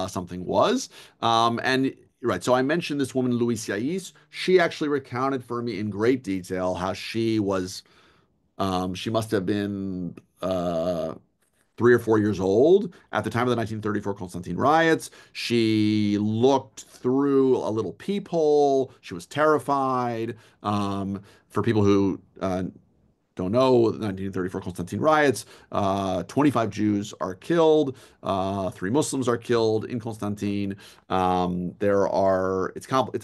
something was. And right, so I mentioned this woman, Louise Yais. She actually recounted for me in great detail how she was, she must have been 3 or 4 years old at the time of the 1934 Constantine riots. She looked through a little peephole. She was terrified. For people who don't know, the 1934 Constantine riots, 25 Jews are killed, 3 Muslims are killed in Constantine. It's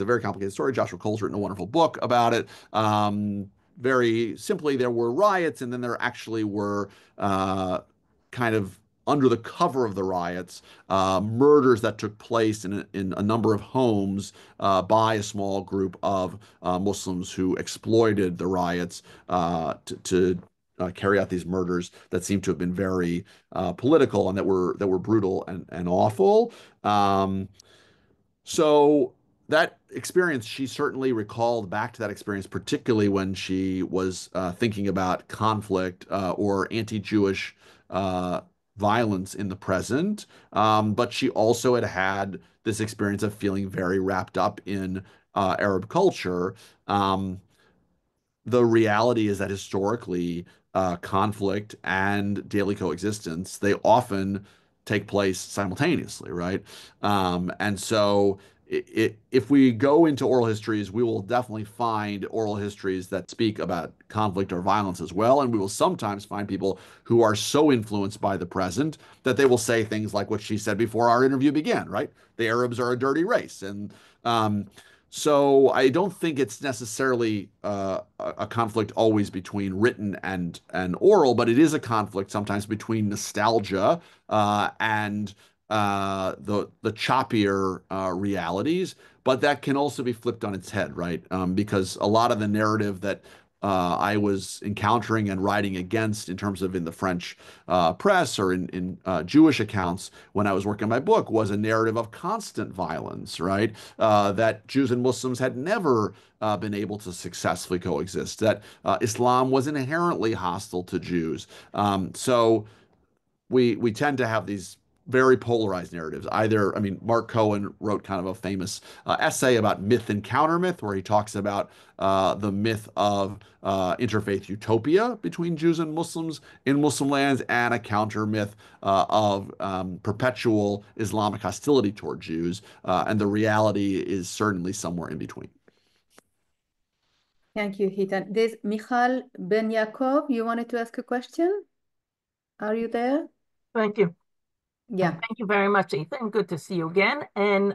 a very complicated story. Joshua Cole's written a wonderful book about it. Very simply, there were riots, and then there actually were kind of under the cover of the riots, murders that took place in a number of homes by a small group of Muslims who exploited the riots to carry out these murders that seem to have been very political and that were brutal and awful. So that experience, she certainly recalled back to that experience, particularly when she was thinking about conflict or anti-Jewish violence in the present. But she also had had this experience of feeling very wrapped up in Arab culture. The reality is that historically, conflict and daily coexistence, they often take place simultaneously, right? And so if we go into oral histories, we will definitely find oral histories that speak about conflict or violence as well. And we will sometimes find people who are so influenced by the present that they will say things like what she said before our interview began, right? The Arabs are a dirty race. And so I don't think it's necessarily a conflict always between written and oral, but it is a conflict sometimes between nostalgia and the choppier realities. But that can also be flipped on its head, right? Because a lot of the narrative that I was encountering and writing against in terms of in the French press or in Jewish accounts when I was working on my book was a narrative of constant violence, right? That Jews and Muslims had never been able to successfully coexist, that Islam was inherently hostile to Jews. So we tend to have these very polarized narratives. Either, I mean, Mark Cohen wrote kind of a famous essay about myth and countermyth, where he talks about the myth of interfaith utopia between Jews and Muslims in Muslim lands, and a counter myth of perpetual Islamic hostility toward Jews. And the reality is certainly somewhere in between. Thank you, Hitan. There's Michal Ben Yaakov. You wanted to ask a question? Are you there? Thank you. Yeah. Thank you very much, Ethan. Good to see you again. And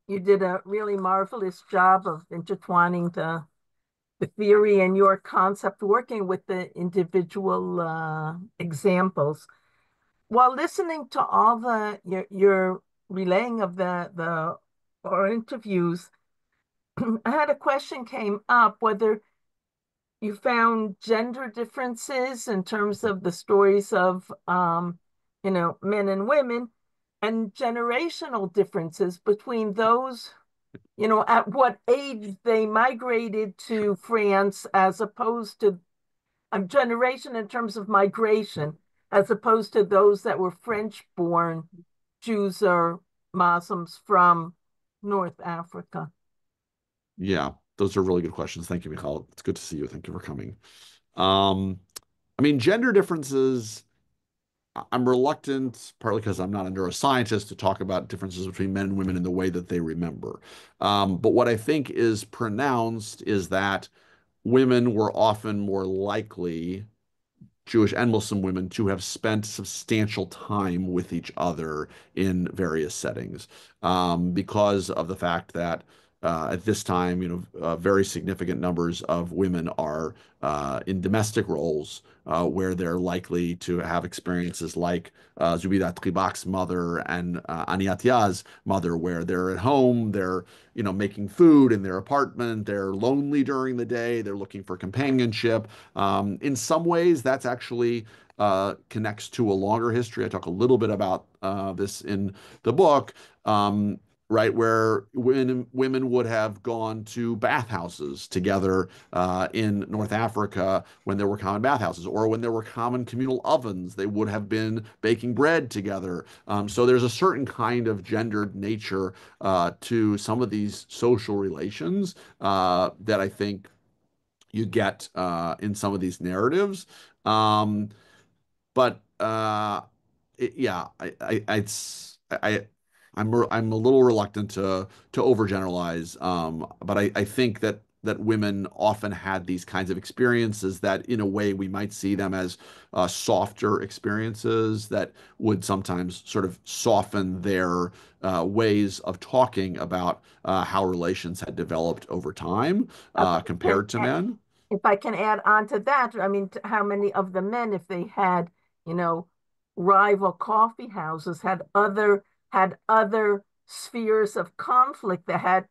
you did a really marvelous job of intertwining the theory and your concept, working with the individual examples. While listening to all your relaying of the or interviews, I had a question came up whether you found gender differences in terms of the stories of men and women, and generational differences between those, at what age they migrated to France, as opposed to a generation in terms of migration, as opposed to those that were French-born Jews or Muslims from North Africa. Yeah, those are really good questions. Thank you, Michal. It's good to see you. Thank you for coming. I mean, gender differences, I'm reluctant, partly because I'm not a neuroscientist, to talk about differences between men and women in the way that they remember. But what I think is pronounced is that women were often more likely, Jewish and Muslim women, to have spent substantial time with each other in various settings, because of the fact that at this time, very significant numbers of women are in domestic roles where they're likely to have experiences like Zubidat Tribak's mother and Aniatia's mother, where they're at home, they're making food in their apartment, they're lonely during the day, they're looking for companionship. In some ways, that's actually connects to a longer history. I talk a little bit about this in the book. Right, where women would have gone to bathhouses together in North Africa when there were common bathhouses, or when there were common communal ovens, they would have been baking bread together. So there's a certain kind of gendered nature to some of these social relations that I think you get in some of these narratives. But yeah, I'm a little reluctant to overgeneralize, but I think that women often had these kinds of experiences that, in a way, we might see them as softer experiences that would sometimes sort of soften their ways of talking about how relations had developed over time compared to men. If I can add on to that, I mean, how many of the men, if they had, rival coffee houses, had other spheres of conflict that had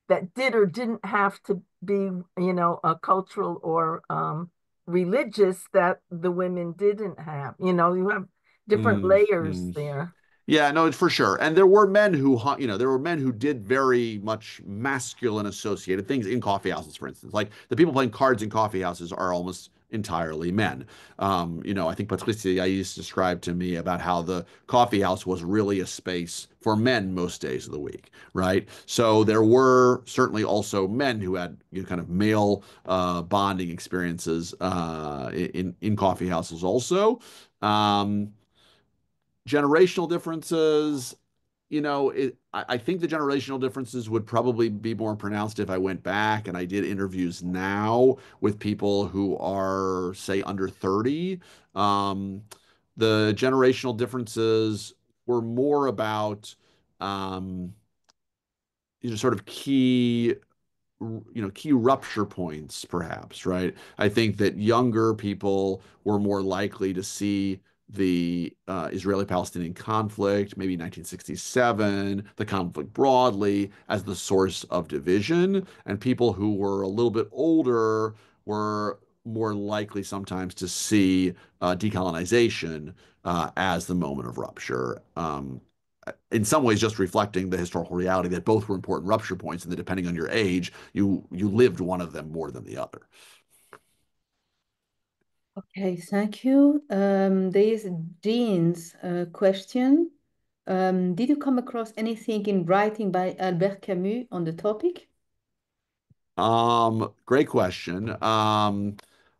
that did or didn't have to be, you know, cultural or religious that the women didn't have. You know, you have different layers there. Yeah, no, for sure. And there were men who, you know, there were men who did very much masculine associated things in coffee houses, for instance. Like the people playing cards in coffee houses are almost entirely men. You know, I think Patricia used to describe to me about how the coffee house was really a space for men most days of the week, right? So there were certainly also men who had, you know, kind of male bonding experiences in coffee houses also. Generational differences, you know, I think the generational differences would probably be more pronounced if I went back and I did interviews now with people who are, say, under 30. The generational differences were more about, you know, sort of key rupture points, perhaps, right? I think that younger people were more likely to see the Israeli-Palestinian conflict, maybe 1967, the conflict broadly, as the source of division. And people who were a little bit older were more likely sometimes to see decolonization as the moment of rupture. In some ways just reflecting the historical reality that both were important rupture points, and that depending on your age, you lived one of them more than the other. Okay, thank you. There is Jean's question. Did you come across anything in writing by Albert Camus on the topic? Great question. I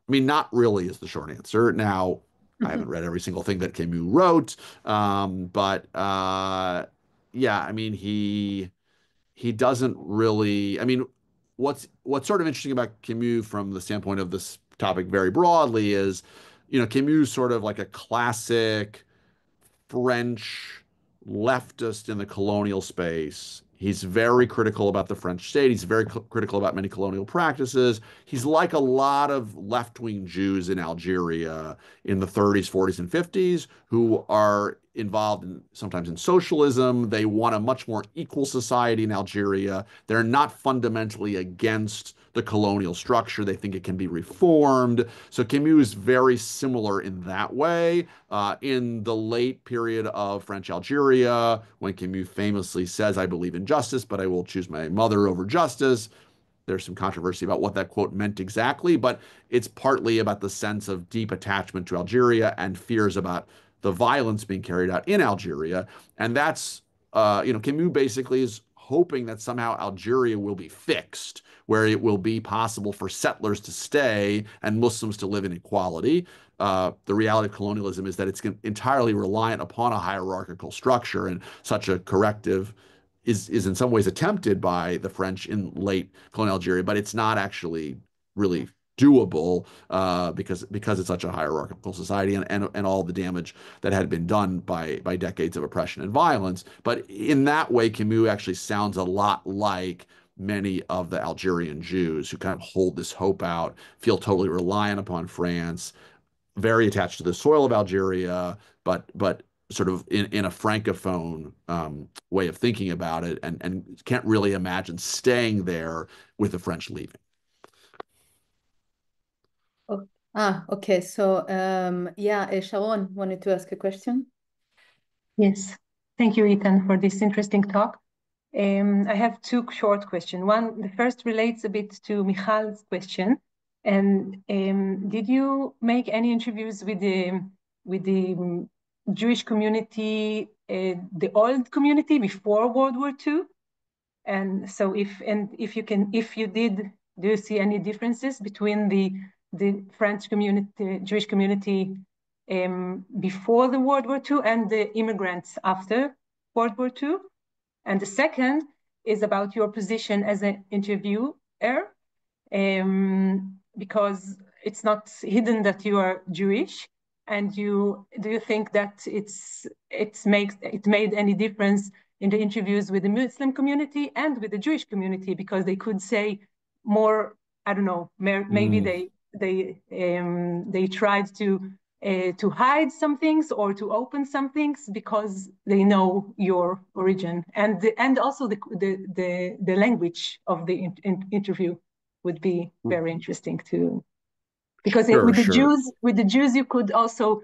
mean, not really is the short answer. Now, I haven't read every single thing that Camus wrote, but yeah, I mean, he doesn't really. I mean, what's sort of interesting about Camus from the standpoint of this topic very broadly is, you know, Camus sort of like a classic French leftist in the colonial space. He's very critical about the French state. He's very critical about many colonial practices. He's like a lot of left-wing Jews in Algeria in the 30s, 40s, and 50s who are involved sometimes in socialism. They want a much more equal society in Algeria. They're not fundamentally against the colonial structure. They think it can be reformed. So Camus is very similar in that way. In the late period of French Algeria, when Camus famously says, "I believe in justice, but I will choose my mother over justice," there's some controversy about what that quote meant exactly, but it's partly about the sense of deep attachment to Algeria and fears about the violence being carried out in Algeria. And that's, you know, Camus basically is hoping that somehow Algeria will be fixed, where it will be possible for settlers to stay and Muslims to live in equality. The reality of colonialism is that it's entirely reliant upon a hierarchical structure, and such a corrective is in some ways attempted by the French in late colonial Algeria, but it's not actually really doable because it's such a hierarchical society and all the damage that had been done by decades of oppression and violence. But in that way, Camus actually sounds a lot like many of the Algerian Jews who kind of hold this hope out, feel totally reliant upon France, very attached to the soil of Algeria, but sort of in a francophone way of thinking about it, and can't really imagine staying there with the French leaving. Okay. So, yeah, Sharon wanted to ask a question. Yes. Thank you, Ethan, for this interesting talk. I have two short questions. The first relates a bit to Michal's question. And did you make any interviews with the Jewish community, the old community before World War II? And so if you did, do you see any differences between the French community, Jewish community before the World War II and the immigrants after World War II? And the second is about your position as an interviewer, because it's not hidden that you are Jewish. And do you think that it made any difference in the interviews with the Muslim community and with the Jewish community, because they could say more, I don't know, maybe they tried to to hide some things or to open some things because they know your origin, and also the language of the interview would be very interesting too, because with the Jews you could also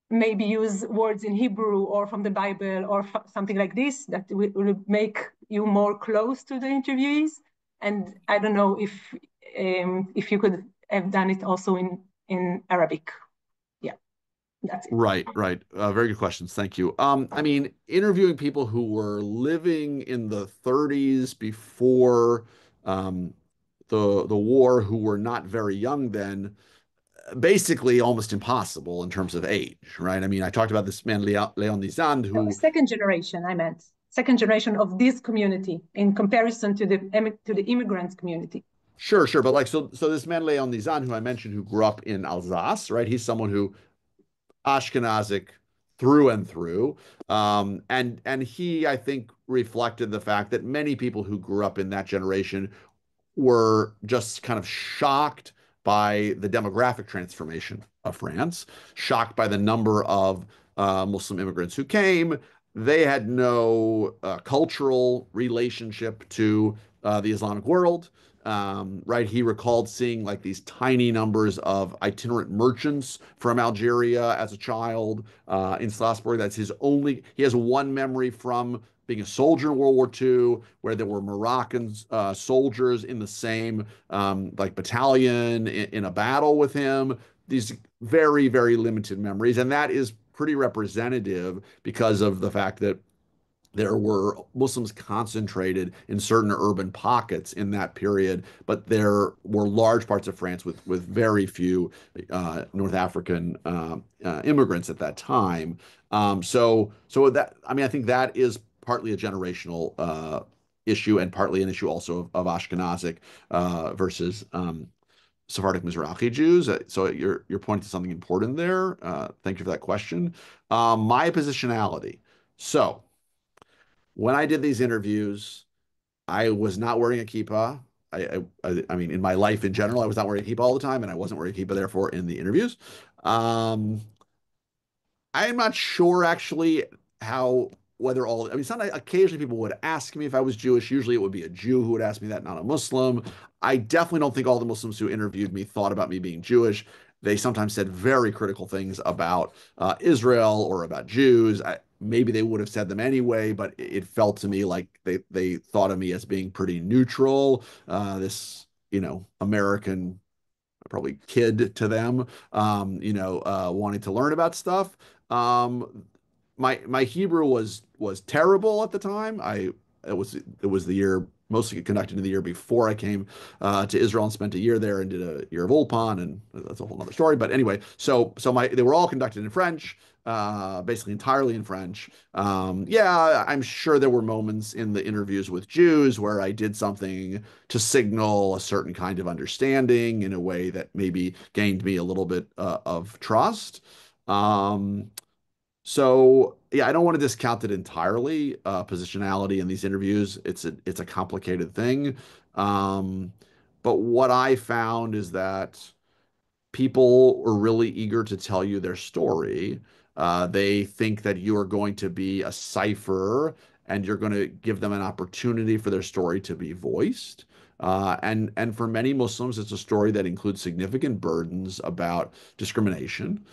maybe use words in Hebrew or from the Bible or something like this that will make you more close to the interviewees. And I don't know if you could have done it also in Arabic. Yeah, that's it. Right. Very good questions. Thank you. I mean, interviewing people who were living in the 30s before the war, who were not very young then, basically almost impossible in terms of age, right? I mean, I talked about this man, Leon Nizand, who... Second generation, I meant. Second generation of this community in comparison to the immigrants community. Sure. But like, so this man, Leon Nizand, who I mentioned, who grew up in Alsace, right? He's someone who Ashkenazic through and through. And he, I think, reflected the fact that many people who grew up in that generation were just kind of shocked by the demographic transformation of France, shocked by the number of Muslim immigrants who came. They had no cultural relationship to the Islamic world. Right, he recalled seeing like these tiny numbers of itinerant merchants from Algeria as a child in Strasbourg. That's his only. He has one memory from being a soldier in World War II, where there were Moroccan soldiers in the same like battalion in a battle with him. These very, very limited memories, and that is pretty representative because of the fact that there were Muslims concentrated in certain urban pockets in that period, but there were large parts of France with very few North African immigrants at that time. So that, I mean, I think that is partly a generational issue and partly an issue also of Ashkenazic versus Sephardic Mizrahi Jews. So you're pointing to something important there. Thank you for that question. My positionality. So when I did these interviews, I was not wearing a kippah. I mean, in my life in general, I was not wearing a kippah all the time, and I wasn't wearing a kippah, therefore, in the interviews. I'm not sure actually whether all, I mean, sometimes occasionally people would ask me if I was Jewish. Usually it would be a Jew who would ask me that, not a Muslim. I definitely don't think all the Muslims who interviewed me thought about me being Jewish. They sometimes said very critical things about Israel or about Jews. Maybe they would have said them anyway, but it felt to me like they thought of me as being pretty neutral. This, American, probably kid to them, wanting to learn about stuff. My Hebrew was terrible at the time. It was the year mostly conducted in the year before I came to Israel and spent a year there and did a year of Ulpan, and that's a whole other story. But anyway, so they were all conducted in French, basically entirely in French. Yeah, I'm sure there were moments in the interviews with Jews where I did something to signal a certain kind of understanding in a way that maybe gained me a little bit of trust. So yeah, I don't want to discount it entirely. Positionality in these interviews, it's a complicated thing. But what I found is that people are really eager to tell you their story. They think that you are going to be a cipher and you're going to give them an opportunity for their story to be voiced. And for many Muslims, it's a story that includes significant burdens about discrimination.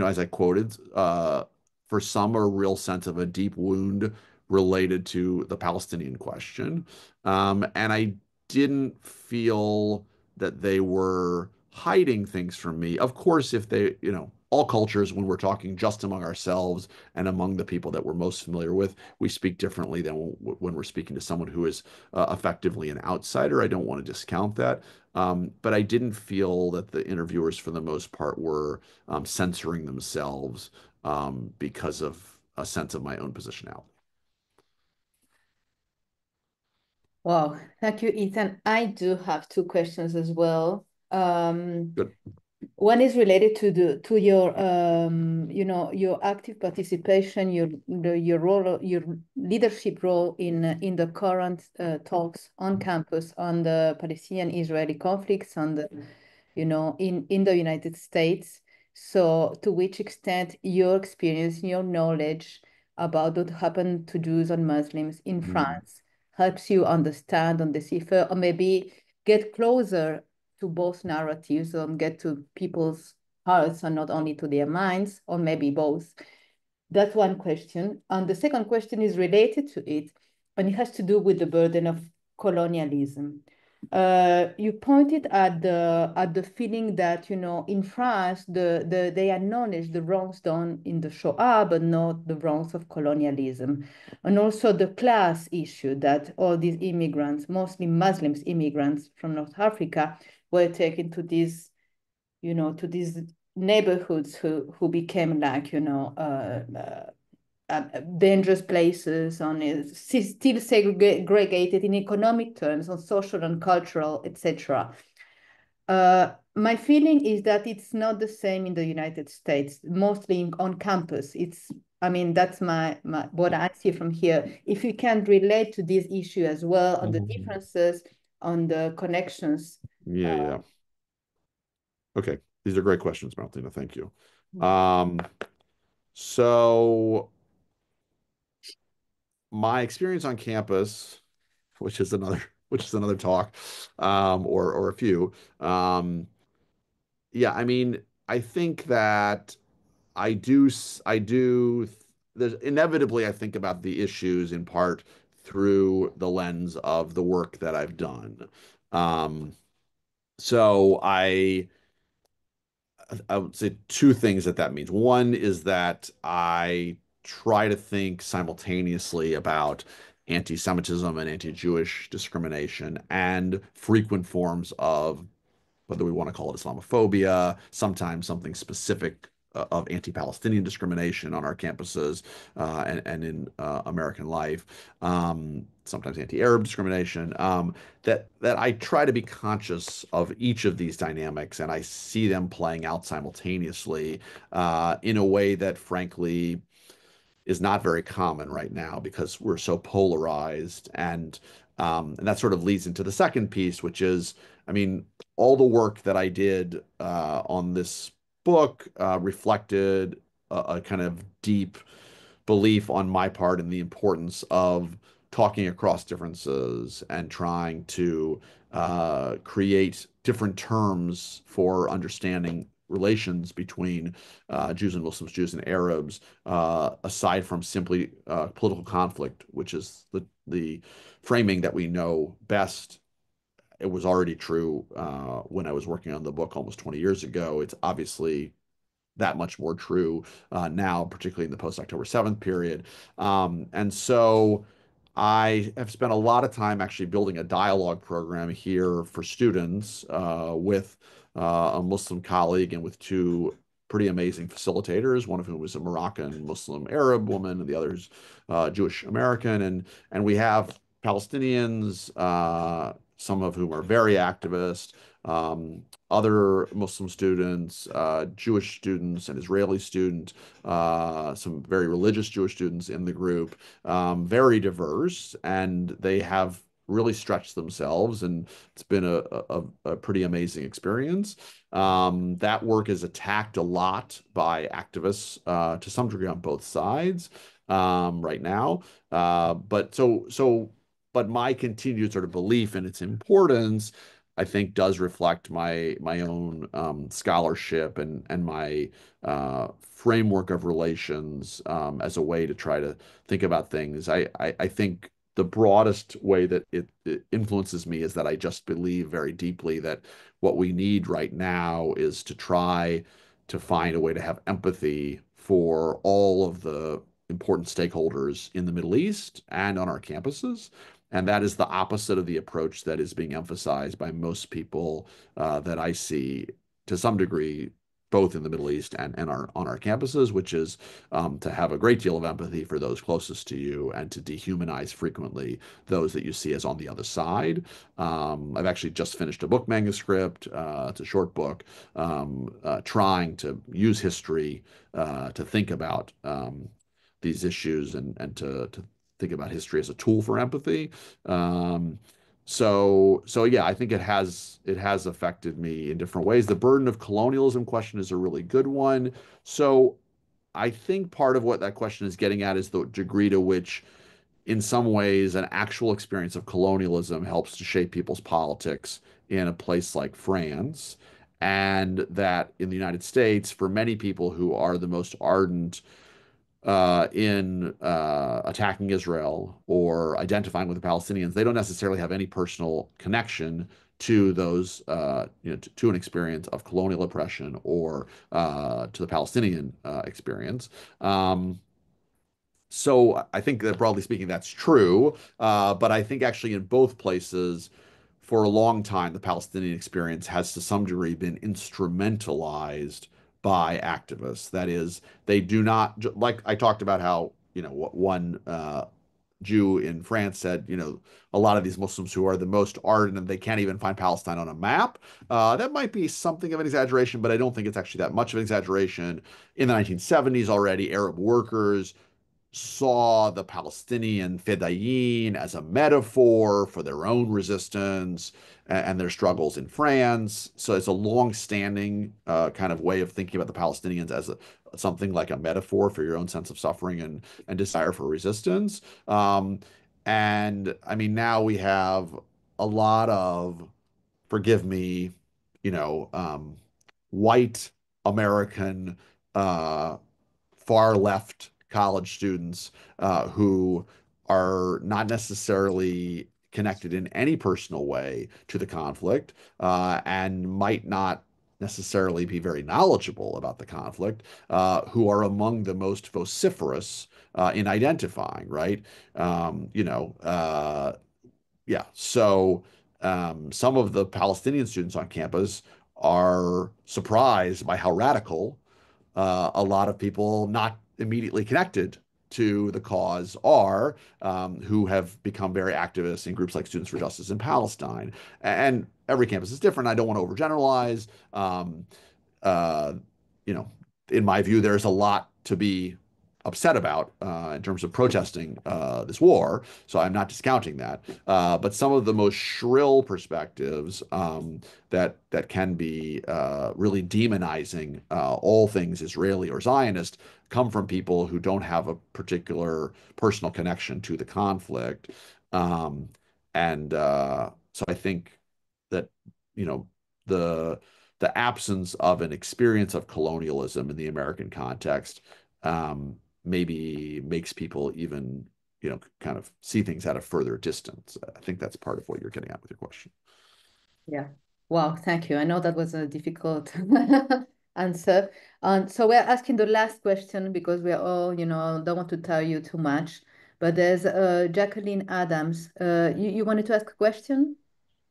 As I quoted, for some, a real sense of a deep wound related to the Palestinian question. And I didn't feel that they were hiding things from me. Of course, if they, all cultures, when we're talking just among ourselves and among the people that we're most familiar with, we speak differently than when we're speaking to someone who is effectively an outsider. I don't want to discount that. But I didn't feel that the interviewers, for the most part, were censoring themselves because of a sense of my own positionality. Wow, thank you, Ethan. I do have two questions as well. Good. One is related to your your active participation, your role, your leadership role in the current talks on campus on the Palestinian-Israeli conflicts, on the in the United States. So to which extent your experience, your knowledge about what happened to Jews and Muslims in France helps you understand and decipher, or maybe get closer to both narratives and get to people's hearts and not only to their minds, or maybe both. That's one question. And the second question is related to it, and it has to do with the burden of colonialism. You pointed at the feeling that, in France, they acknowledge the wrongs done in the Shoah, but not the wrongs of colonialism. And also the class issue that all these immigrants, mostly Muslims immigrants from North Africa, were taken to these neighborhoods who became like, dangerous places, still segregated in economic terms, on social and cultural, etc. My feeling is that it's not the same in the United States, mostly on campus. That's what I see from here. If you can relate to this issue as well, on the differences, on the connections. Yeah. Okay, these are great questions, Martina. Thank you. So my experience on campus, which is another talk, or a few. Yeah, I think that there's inevitably, I think about the issues in part through the lens of the work that I've done. So I would say two things that means. One is that I try to think simultaneously about anti-Semitism and anti-Jewish discrimination and frequent forms of, whether we want to call it Islamophobia, sometimes something specific of anti-Palestinian discrimination on our campuses and in American life, sometimes anti-Arab discrimination, that I try to be conscious of each of these dynamics, and I see them playing out simultaneously in a way that, frankly, is not very common right now because we're so polarized. And that sort of leads into the second piece, which is, all the work that I did on this book reflected a kind of deep belief on my part in the importance of talking across differences and trying to create different terms for understanding relations between Jews and Muslims, Jews and Arabs, aside from simply political conflict, which is the framing that we know best. It was already true when I was working on the book almost 20 years ago. It's obviously that much more true now, particularly in the post-October 7th period. And so I have spent a lot of time actually building a dialogue program here for students with a Muslim colleague and with two pretty amazing facilitators, one of whom is a Moroccan Muslim Arab woman and the other's Jewish American. And we have Palestinians, some of whom are very activist, other Muslim students, Jewish students, an Israeli student, some very religious Jewish students in the group, very diverse, and they have really stretched themselves, and it's been a pretty amazing experience. That work is attacked a lot by activists to some degree on both sides right now. But my continued sort of belief in its importance, I think, does reflect my own scholarship and my framework of relations as a way to try to think about things. I think the broadest way that it influences me is that I just believe very deeply that what we need right now is to try to find a way to have empathy for all of the important stakeholders in the Middle East and on our campuses. And that is the opposite of the approach that is being emphasized by most people that I see to some degree, both in the Middle East and on our campuses, which is to have a great deal of empathy for those closest to you and to dehumanize frequently those that you see as on the other side. I've actually just finished a book manuscript. It's a short book, trying to use history to think about these issues and to think about history as a tool for empathy. So yeah, I think it has affected me in different ways. The burden of colonialism question is a really good one. So I think part of what that question is getting at is the degree to which, in some ways, an actual experience of colonialism helps to shape people's politics in a place like France. And that in the United States, for many people who are the most ardent in attacking Israel or identifying with the Palestinians, they don't necessarily have any personal connection to those, to an experience of colonial oppression or to the Palestinian experience. So I think that broadly speaking, that's true. But I think actually in both places, for a long time, the Palestinian experience has to some degree been instrumentalized by activists. That is, they do not, like I talked about how, what one Jew in France said, a lot of these Muslims who are the most ardent and they can't even find Palestine on a map. That might be something of an exaggeration, but I don't think it's actually that much of an exaggeration. In the 1970s already, Arab workers saw the Palestinian Fedayeen as a metaphor for their own resistance and their struggles in France. So it's a long-standing kind of way of thinking about the Palestinians as something like a metaphor for your own sense of suffering and desire for resistance. And I mean, now we have a lot of, forgive me, white American far left college students who are not necessarily connected in any personal way to the conflict and might not necessarily be very knowledgeable about the conflict, who are among the most vociferous in identifying, right? Yeah. So some of the Palestinian students on campus are surprised by how radical a lot of people not immediately connected to the cause are, who have become very activists in groups like Students for Justice in Palestine. And every campus is different. I don't want to overgeneralize. Uh, in my view, there's a lot to be upset about in terms of protesting this war. So I'm not discounting that. But some of the most shrill perspectives that can be really demonizing all things Israeli or Zionist come from people who don't have a particular personal connection to the conflict. So I think that, the absence of an experience of colonialism in the American context maybe makes people even, kind of see things at a further distance. I think that's part of what you're getting at with your question. Yeah. Wow, thank you. I know that was a difficult answer. So we're asking the last question because we are all, don't want to tell you too much. But there's Jacqueline Adams. You wanted to ask a question?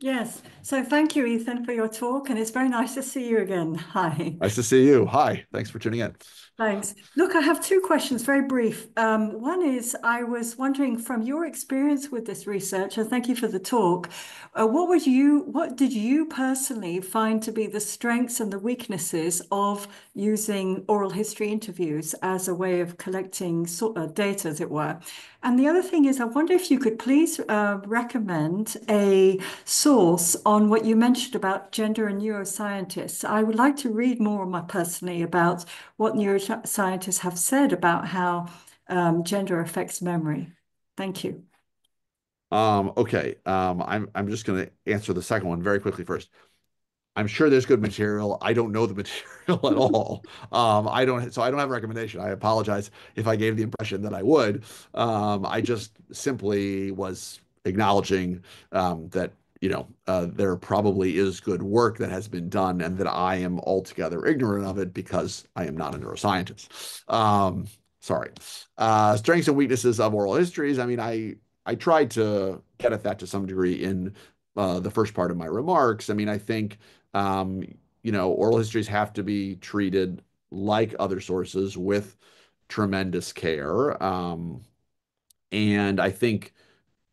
Yes. So thank you, Ethan, for your talk, and it's very nice to see you again. Hi. Nice to see you. Hi. Thanks for tuning in. Thanks. Look, I have two questions, very brief. One is, I was wondering from your experience with this research, and thank you for the talk, what did you personally find to be the strengths and the weaknesses of using oral history interviews as a way of collecting data, as it were? And the other thing is, I wonder if you could please recommend a source on what you mentioned about gender and neuroscientists. I would like to read more personally about what neuroscientists have said about how gender affects memory. Thank you. Okay. I'm just going to answer the second one very quickly first. I'm sure there's good material. I don't know the material at all. I don't have a recommendation. I apologize if I gave the impression that I would. I just simply was acknowledging that there probably is good work that has been done and that I am altogether ignorant of it because I am not a neuroscientist. Sorry. Strengths and weaknesses of oral histories. I mean, I tried to get at that to some degree in the first part of my remarks. I mean, I think oral histories have to be treated like other sources with tremendous care. And I think,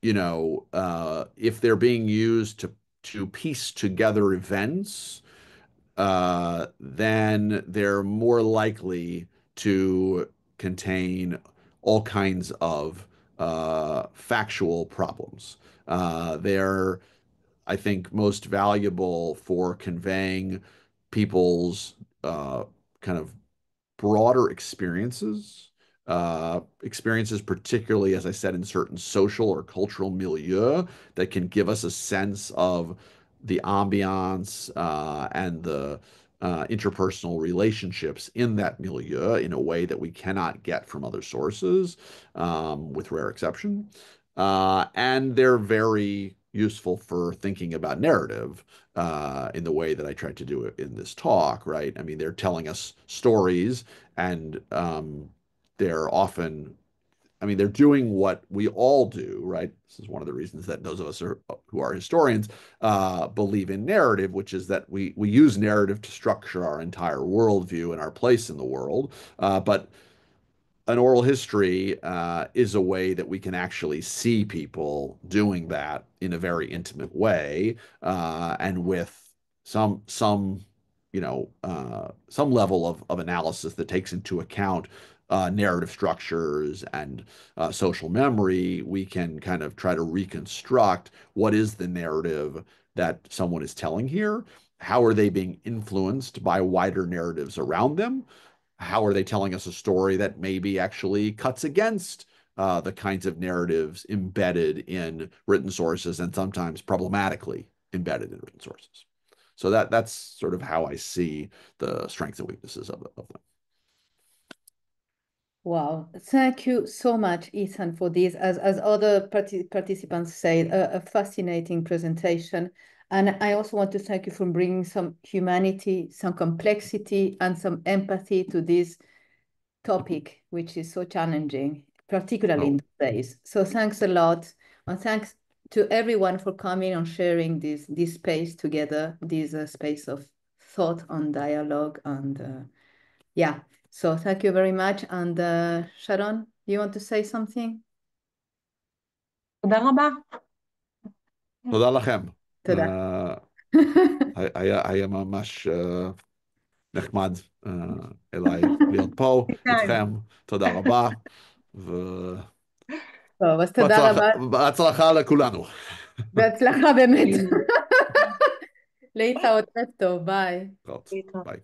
if they're being used to piece together events, then they're more likely to contain all kinds of factual problems. They're, I think, most valuable for conveying people's kind of broader experiences, particularly, as I said, in certain social or cultural milieu that can give us a sense of the ambiance and the interpersonal relationships in that milieu in a way that we cannot get from other sources, with rare exception. And they're very useful for thinking about narrative in the way that I tried to do it in this talk, right? I mean, they're telling us stories, and they're often, I mean, they're doing what we all do, right? This is one of the reasons that those of us who are historians believe in narrative, which is that we use narrative to structure our entire worldview and our place in the world. But an oral history is a way that we can actually see people doing that in a very intimate way, and with some level of analysis that takes into account narrative structures and social memory. We can kind of try to reconstruct what is the narrative that someone is telling here. How are they being influenced by wider narratives around them? How are they telling us a story that maybe actually cuts against the kinds of narratives embedded in written sources, and sometimes problematically embedded in written sources? So that's sort of how I see the strengths and weaknesses of them. Wow, thank you so much, Ethan, for this. As other participants said, a fascinating presentation. And I also want to thank you for bringing some humanity, some complexity, and some empathy to this topic, which is so challenging, particularly in these days. So thanks a lot. And thanks to everyone for coming and sharing this space together, this space of thought and dialogue. And yeah, so thank you very much. And Sharon, you want to say something? תודה רבה. תודה לכם. תודה. היה ממש נחמד אליי להיות פה איתכם. תודה רבה. טוב, אז תודה רבה. בהצלחה לכולנו. בהצלחה באמת. להתראות, טוב, ביי. ביי.